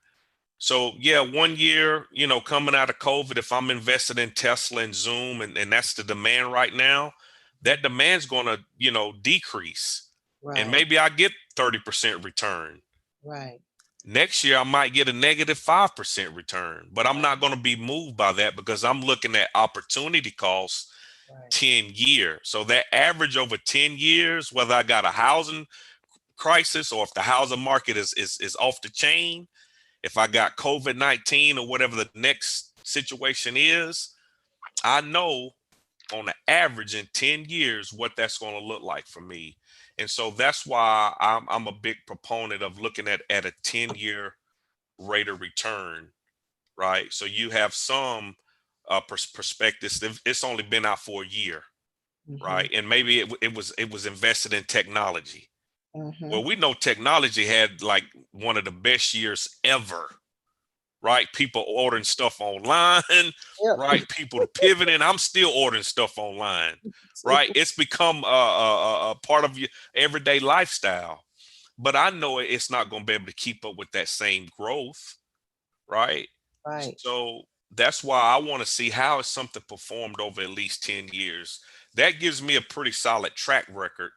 Speaker 2: So yeah, 1 year, coming out of COVID, if I'm invested in Tesla and Zoom, and that's the demand right now, that demand's going to, decrease. And
Speaker 1: Right.
Speaker 2: maybe I get 30% return.
Speaker 1: Right.
Speaker 2: Next year, I might get a negative 5% return, but I'm
Speaker 1: Right.
Speaker 2: not going to be moved by that because I'm looking at opportunity costs
Speaker 1: Right.
Speaker 2: 10 years. So that average over 10 years, whether I got a housing crisis or if the housing market is off the chain, if I got COVID-19 or whatever the next situation is, I know on the average in 10 years what that's going to look like for me. And so that's why I'm a big proponent of looking at a 10-year rate of return, right? So you have some perspectives. It's only been out for a year,
Speaker 1: Mm-hmm.
Speaker 2: right? And maybe it was invested in technology.
Speaker 1: Mm-hmm.
Speaker 2: Well, we know technology had like one of the best years ever, right? People ordering stuff online,
Speaker 1: Yep.
Speaker 2: right? People pivoting. I'm still ordering stuff online, right? It's become a part of your everyday lifestyle. But I know it's not going to be able to keep up with that same growth, right?
Speaker 1: Right.
Speaker 2: So that's why I want to see how is something performed over at least 10 years. That gives me a pretty solid track record,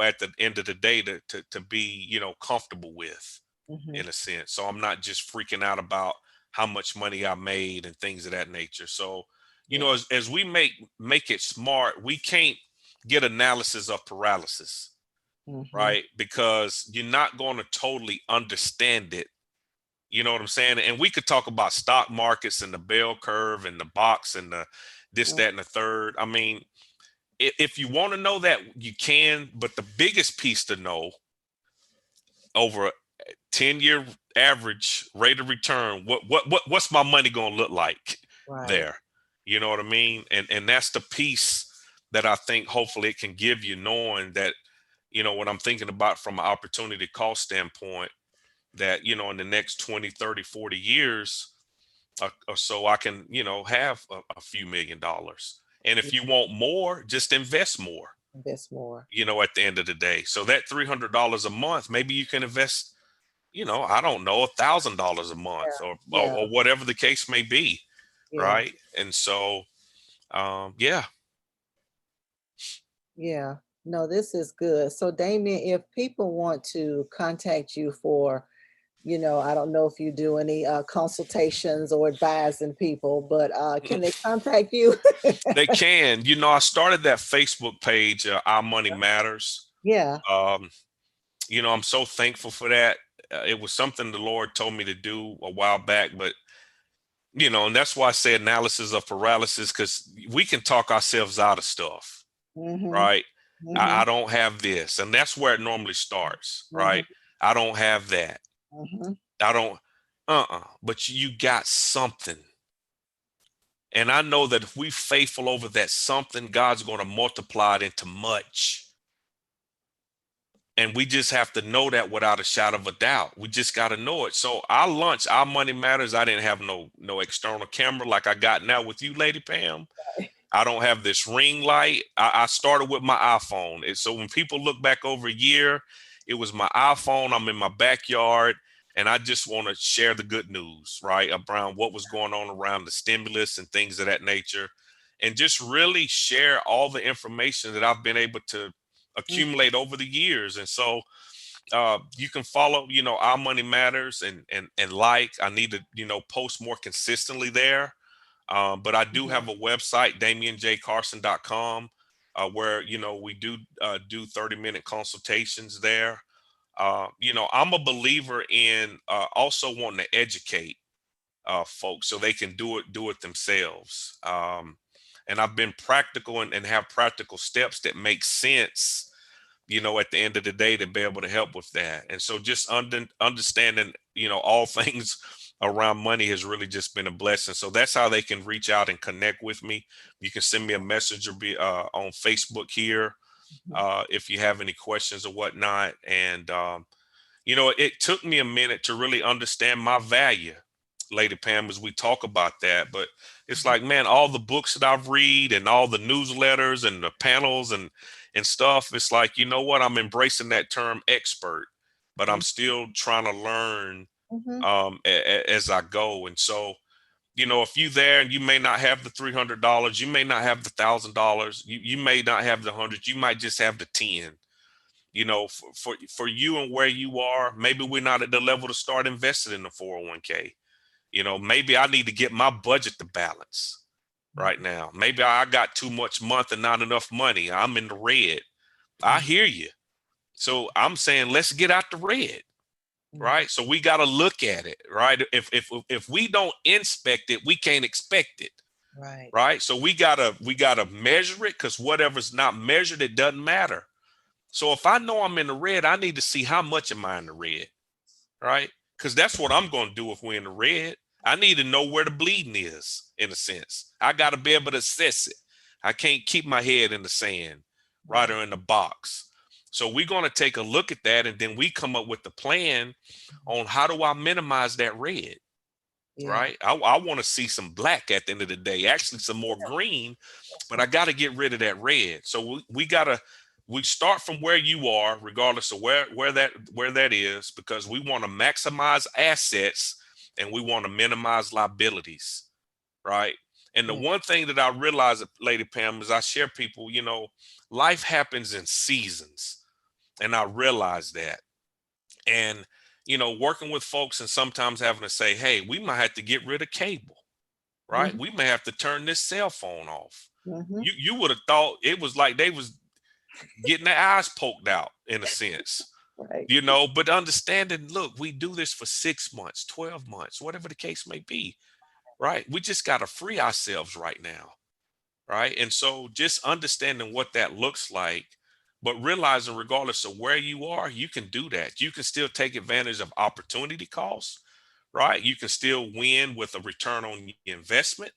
Speaker 2: at the end of the day to be, comfortable with,
Speaker 1: Mm-hmm.
Speaker 2: in a sense. So I'm not just freaking out about how much money I made and things of that nature. So,
Speaker 1: Yeah.
Speaker 2: as we make it smart, we can't get analysis of paralysis,
Speaker 1: Mm-hmm.
Speaker 2: right? Because you're not going to totally understand it. You know what I'm saying? And we could talk about stock markets and the bell curve and the box and the this, that, and the third. I mean, if you want to know that, you can, but the biggest piece to know over a 10-year average rate of return, what's my money going to look like
Speaker 1: Right.
Speaker 2: there? You know what I mean? And that's the piece that I think hopefully it can give you, knowing that, what I'm thinking about from an opportunity cost standpoint, that, in the next 20, 30, 40 years or so, I can, have a few $1,000,000. And
Speaker 1: Yeah.
Speaker 2: if you want more, just invest more,
Speaker 1: Invest more.
Speaker 2: at the end of the day. So that $300 a month, maybe you can invest, I don't know, $1,000 a month, or,
Speaker 1: Yeah.
Speaker 2: whatever the case may be.
Speaker 1: Yeah.
Speaker 2: Right. And so, yeah.
Speaker 1: Yeah. No, this is good. So, Damien, if people want to contact you for, I don't know if you do any consultations or advising people, but can they contact you?
Speaker 2: They can, I started that Facebook page, Our Money Matters.
Speaker 1: Yeah.
Speaker 2: Um, I'm so thankful for that. It was something the Lord told me to do a while back, but and that's why I say analysis of paralysis, because we can talk ourselves out of stuff,
Speaker 1: Mm-hmm.
Speaker 2: right? I
Speaker 1: Mm-hmm.
Speaker 2: don't have this, and that's where it normally starts,
Speaker 1: Mm-hmm.
Speaker 2: right? I don't have that.
Speaker 1: Mm-hmm.
Speaker 2: I don't, but you got something. And I know that if we faithful over that something, God's going to multiply it into much. And we just have to know that without a shadow of a doubt. We just got to know it. So our lunch, Our Money Matters, I didn't have no external camera like I got now with you, Lady Pam. I don't have this ring light. I started with my iPhone. And so when people look back over a year, it was my iPhone. I'm in my backyard, and I just want to share the good news, right? Around what was going on around the stimulus and things of that nature, and just really share all the information that I've been able to accumulate over the years. And so you can follow, Our Money Matters, and like, I need to, post more consistently there. But I do
Speaker 1: Mm-hmm.
Speaker 2: have a website, damianjcarson.com, where, we do 30-minute consultations there. I'm a believer in also wanting to educate folks so they can do it themselves. And I've been practical and have practical steps that make sense, at the end of the day, to be able to help with that. And so just understanding, all things around money has really just been a blessing. So that's how they can reach out and connect with me. You can send me a message or be on Facebook here if you have any questions or whatnot. And it took me a minute to really understand my value, Lady Pam, as we talk about that. But it's like, man, all the books that I've read and all the newsletters and the panels and stuff, it's like, you know what? I'm embracing that term expert, but I'm still trying to learn
Speaker 1: Mm-hmm.
Speaker 2: as I go. And so, if you there and you may not have the $300, you may not have the $1,000, you may not have the 100, you might just have the 10. For you and where you are, maybe we're not at the level to start investing in the 401k. Maybe I need to get my budget to balance right now. Maybe I got too much month and not enough money. I'm in the red. I hear you. So I'm saying, let's get out the red. Right. So we got to look at it. Right. If we don't inspect it, we can't expect it.
Speaker 1: Right.
Speaker 2: Right. So we gotta measure it, because whatever's not measured, it doesn't matter. So if I know I'm in the red, I need to see how much am I in the red. Right. Because that's what I'm going to do if we're in the red. I need to know where the bleeding is, in a sense. I got to be able to assess it. I can't keep my head in the sand, right, or in the box. So we're going to take a look at that, and then we come up with the plan on how do I minimize that red, right? I want to see some black at the end of the day, actually some more green, but I got to get rid of that red. So we start from where you are, regardless of where that is, because we want to maximize assets and we want to minimize liabilities, right? And the one thing that I realize, Lady Pam, is I share people, life happens in seasons. And I realize that. And, working with folks and sometimes having to say, hey, we might have to get rid of cable, right? We may have to turn this cell phone off. You would have thought it was like they was getting their eyes poked out, in a sense,
Speaker 1: Right.
Speaker 2: but understanding, look, we do this for 6 months, 12 months, whatever the case may be, right? We just got to free ourselves right now, right? And so just understanding what that looks like, but realizing regardless of where you are, you can do that. You can still take advantage of opportunity costs, right? You can still win with a return on your investment,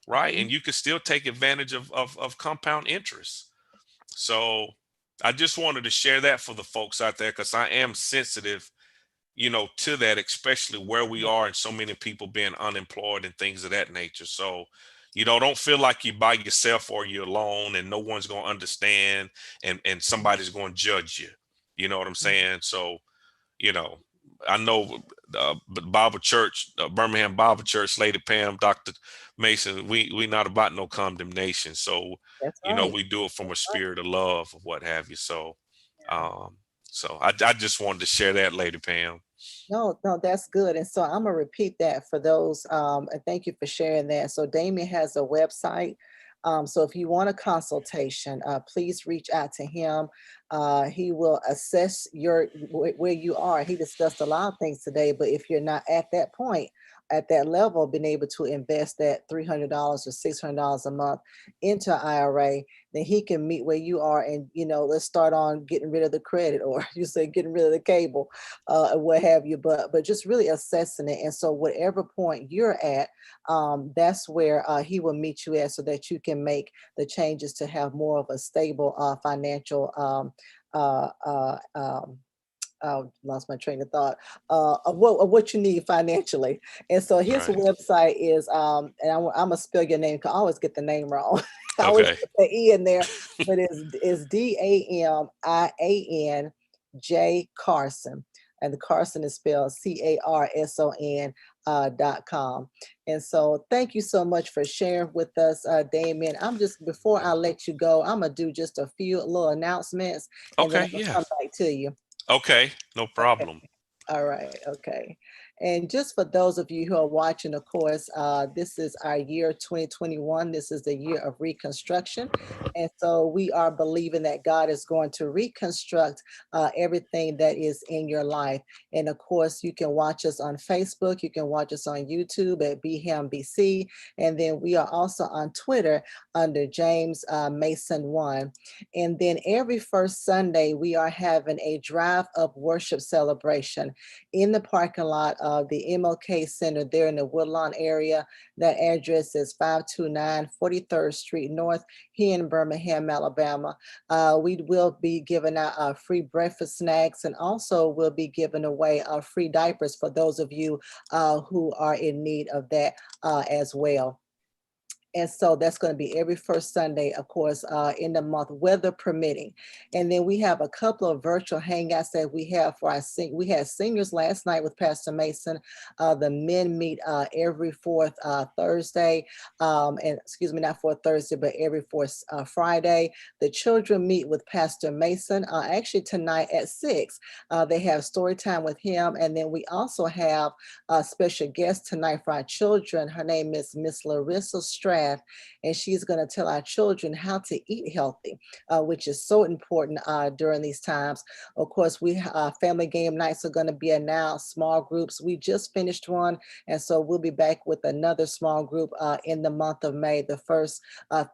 Speaker 2: right? And you can still take advantage of compound interest. So I just wanted to share that for the folks out there, because I am sensitive, to that, especially where we are and so many people being unemployed and things of that nature. So, don't feel like you're by yourself or you're alone and no one's going to understand and somebody's going to judge you. You know what I'm saying? So, I know Bible Church, Birmingham Bible Church, Lady Pam, Dr. Mason, we not about no condemnation. So,
Speaker 1: That's right.
Speaker 2: we do it from a spirit of love or what have you. So, I just wanted to share that, Lady Pam.
Speaker 1: No, that's good. And so I'm gonna repeat that for those. And thank you for sharing that. So Damian has a website. So if you want a consultation, please reach out to him. He will assess where you are. He discussed a lot of things today, but if you're not at that point, at that level, being able to invest that $300 or $600 a month into IRA, then he can meet where you are, and let's start on getting rid of the credit, or you say getting rid of the cable, what have you. But just really assessing it, and so whatever point you're at, that's where he will meet you at, so that you can make the changes to have more of a stable financial. Lost my train of thought of what you need financially. And so his
Speaker 2: Right.
Speaker 1: website is and I'm gonna spell your name because I always get the name wrong. I always
Speaker 2: Okay.
Speaker 1: put the E in there, but it's DAMIANJ Carson, and the Carson is spelled CARSON .com. And so thank you so much for sharing with us, Damian. Before I let you go, I'm gonna do just a few little announcements, and then
Speaker 2: Okay.
Speaker 1: I'm gonna
Speaker 2: Yeah.
Speaker 1: come back to you.
Speaker 2: Okay. No
Speaker 1: Okay.
Speaker 2: problem.
Speaker 1: All right. Okay. And just for those of you who are watching, of course, this is our year 2021. This is the year of reconstruction. And so we are believing that God is going to reconstruct everything that is in your life. And of course, you can watch us on Facebook. You can watch us on YouTube at BHAMBC. And then we are also on Twitter under James Mason 1. And then every first Sunday, we are having a drive up worship celebration in the parking lot of the MLK Center there in the Woodlawn area. That address is 529 43rd Street North here in Birmingham, Alabama. We will be giving out free breakfast snacks, and also we'll be giving away free diapers for those of you who are in need of that as well. And so that's going to be every first Sunday, of course, in the month, weather permitting. And then we have a couple of virtual hangouts that we have for our we had seniors last night with Pastor Mason. The men meet every fourth Thursday, and excuse me, not fourth Thursday, but every fourth Friday. The children meet with Pastor Mason actually tonight at 6. They have story time with him. And then we also have a special guest tonight for our children. Her name is Miss Larissa Stroud. And she's going to tell our children how to eat healthy, which is so important during these times. Of course, we family game nights are going to be announced, small groups. We just finished one, and so we'll be back with another small group in the month of May, the first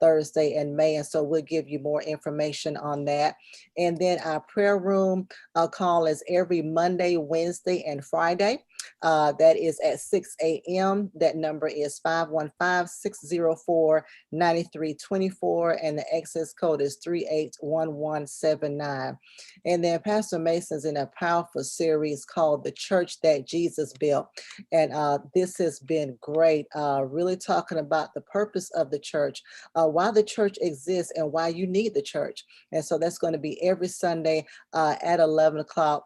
Speaker 1: Thursday in May. And so we'll give you more information on that. And then our prayer room call is every Monday, Wednesday, and Friday. That is at 6 a.m. That number is 515-604-9324, and the access code is 381179. And then Pastor Mason's in a powerful series called The Church That Jesus Built. And this has been great, really talking about the purpose of the church, why the church exists, and why you need the church. And so that's going to be every Sunday at 11 o'clock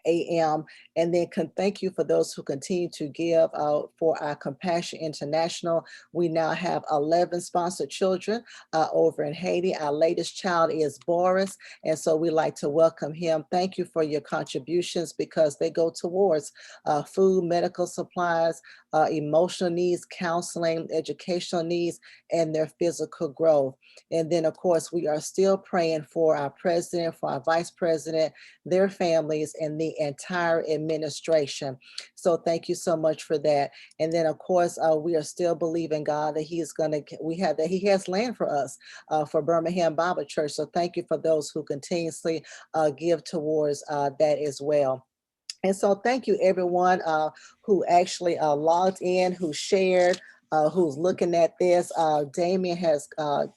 Speaker 1: a.m. And then thank you for those who continue to give for our Compassion International. We now have 11 sponsored children over in Haiti. Our latest child is Boris, and so we like to welcome him. Thank you for your contributions, because they go towards food, medical supplies, emotional needs, counseling, educational needs, and their physical growth. And then, of course, we are still praying for our president, for our vice president, their families, and the entire administration. So thank you so much for that. And then, of course, we are still believing God that He is going to, that He has land for us, for Birmingham Bible Church. So thank you for those who continuously give towards that as well. And so thank you, everyone who actually logged in, who shared, who's looking at this. Damian has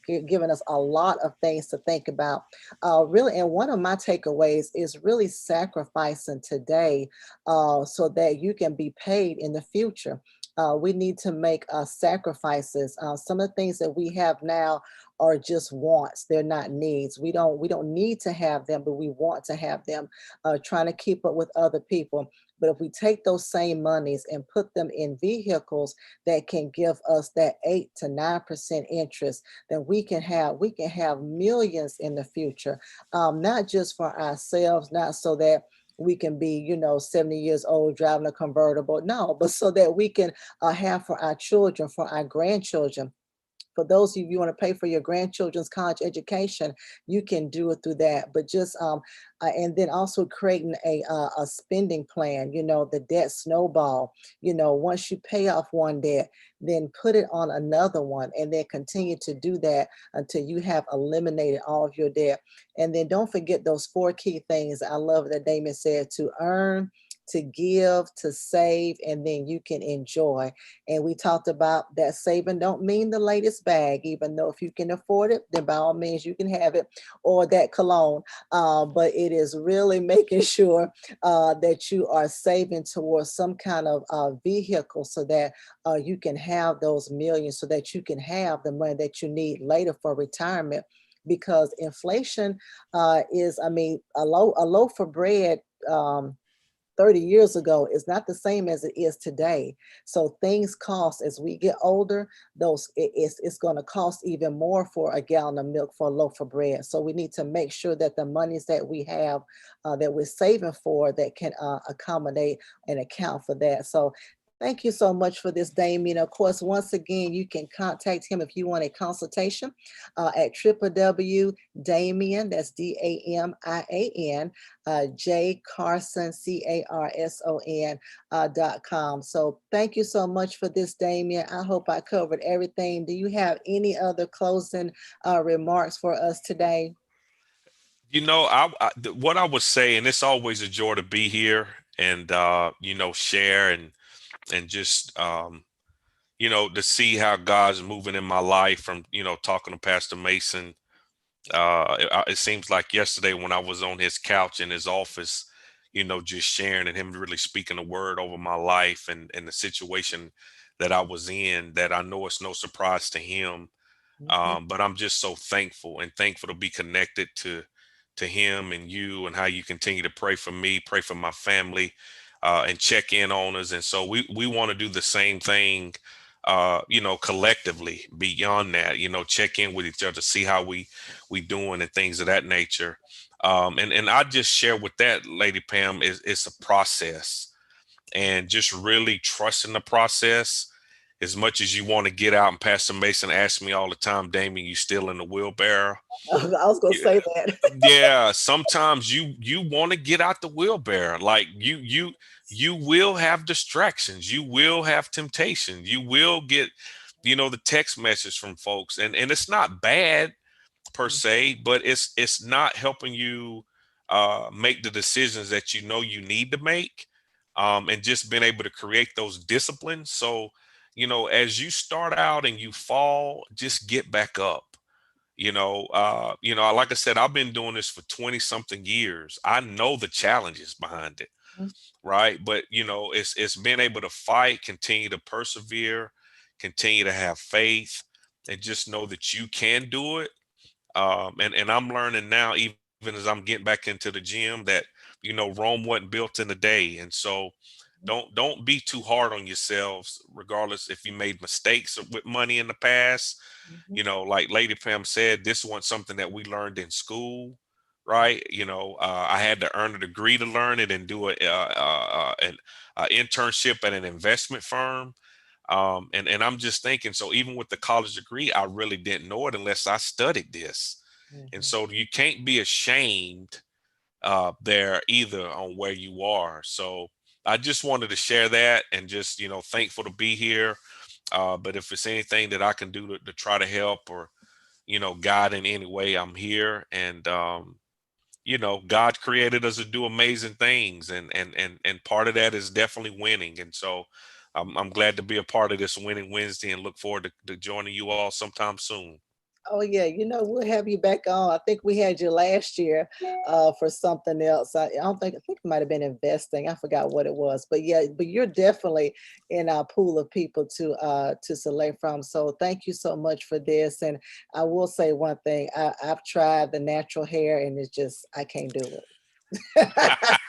Speaker 1: given us a lot of things to think about. Really, and one of my takeaways is really sacrificing today so that you can be paid in the future. We need to make sacrifices. Some of the things that we have now are just wants. They're not needs. We don't need to have them, but we want to have them, trying to keep up with other people. But if we take those same monies and put them in vehicles that can give us that 8 to 9% interest, then we can have millions in the future, not just for ourselves, not so that we can be, 70 years old driving a convertible. No, but so that we can have for our children, for our grandchildren. For those of you who want to pay for your grandchildren's college education, you can do it through that. But just and then also creating a spending plan. The debt snowball. Once you pay off one debt, then put it on another one, and then continue to do that until you have eliminated all of your debt. And then don't forget those 4 key things. I love that Damian said: to earn, to give, to save, and then you can enjoy. And we talked about that saving don't mean the latest bag, even though if you can afford it, then by all means you can have it, or that cologne. But it is really making sure that you are saving towards some kind of vehicle so that you can have those millions, so that you can have the money that you need later for retirement. Because inflation is, a loaf of bread 30 years ago is not the same as it is today. So things cost as we get older. It's going to cost even more for a gallon of milk, for a loaf of bread. So we need to make sure that the monies that we have, that we're saving for, that can accommodate and account for that. So thank you so much for this, Damian. Of course, once again, you can contact him if you want a consultation at www.damian, that's Damian, J Carson, CARSON, .com. So thank you so much for this, Damian. I hope I covered everything. Do you have any other closing remarks for us today?
Speaker 2: What I would say, and it's always a joy to be here and share and just to see how God's moving in my life from talking to Pastor Mason. It seems like yesterday when I was on his couch in his office, just sharing and him really speaking a word over my life and the situation that I was in, that I know it's no surprise to him.
Speaker 1: Mhm.
Speaker 2: But I'm just so thankful to be connected to him and you, and how you continue to pray for me, pray for my family, and check in on us. And so we want to do the same thing, collectively beyond that, check in with each other, see how we doing and things of that nature. And I just share with that, Lady Pam, is it's a process, and just really trusting the process. As much as you want to get out, and Pastor Mason asks me all the time, Damien, you still in the wheelbarrow?
Speaker 1: I was going to say that.
Speaker 2: Yeah, sometimes you want to get out the wheelbarrow. Like you will have distractions, you will have temptations, you will get the text message from folks, and it's not bad per se, but it's not helping you make the decisions that you need to make, and just being able to create those disciplines. So as you start out and you fall, just get back up. Like I said, I've been doing this for 20 something years. I know the challenges behind it, right? But it's being able to fight, continue to persevere, continue to have faith, and just know that you can do it. And I'm learning now, even as I'm getting back into the gym, that Rome wasn't built in a day. And so don't be too hard on yourselves, regardless if you made mistakes with money in the past.
Speaker 1: Mhm.
Speaker 2: Like Lady Pam said, this wasn't something that we learned in school, right? I had to earn a degree to learn it and do an internship at an investment firm. And I'm just thinking, so even with the college degree, I really didn't know it unless I studied this. And
Speaker 1: Mhm.
Speaker 2: so you can't be ashamed there either on where you are. So I just wanted to share that, and just, thankful to be here. But if it's anything that I can do to try to help, or, guide in any way, I'm here. And, God created us to do amazing things. And part of that is definitely winning. And so I'm glad to be a part of this Winning Wednesday, and look forward to joining you all sometime soon.
Speaker 1: Oh yeah, we'll have you back on. I think we had you last year for something else. I think it might have been investing. I forgot what it was. But yeah, but you're definitely in our pool of people to select from. So thank you so much for this. And I will say one thing. I've tried the natural hair and it's just I can't do it.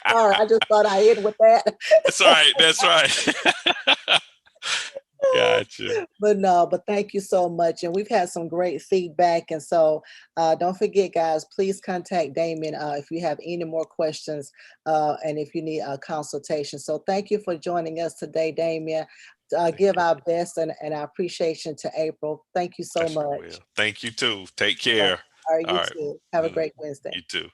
Speaker 1: Sorry, I just thought I end with that.
Speaker 2: That's right. That's right. Gotcha.
Speaker 1: But no, but thank you so much. And we've had some great feedback. And so don't forget, guys, please contact Damien if you have any more questions and if you need a consultation. So thank you for joining us today, Damien.
Speaker 2: Thank
Speaker 1: Give
Speaker 2: you.
Speaker 1: our best and our appreciation to April. Thank you
Speaker 2: I
Speaker 1: so
Speaker 2: sure will.
Speaker 1: much.
Speaker 2: Thank you too. Take
Speaker 1: All
Speaker 2: care.
Speaker 1: right,
Speaker 2: All
Speaker 1: you
Speaker 2: right.
Speaker 1: too. Have a
Speaker 2: Mhm.
Speaker 1: great Wednesday.
Speaker 2: You too.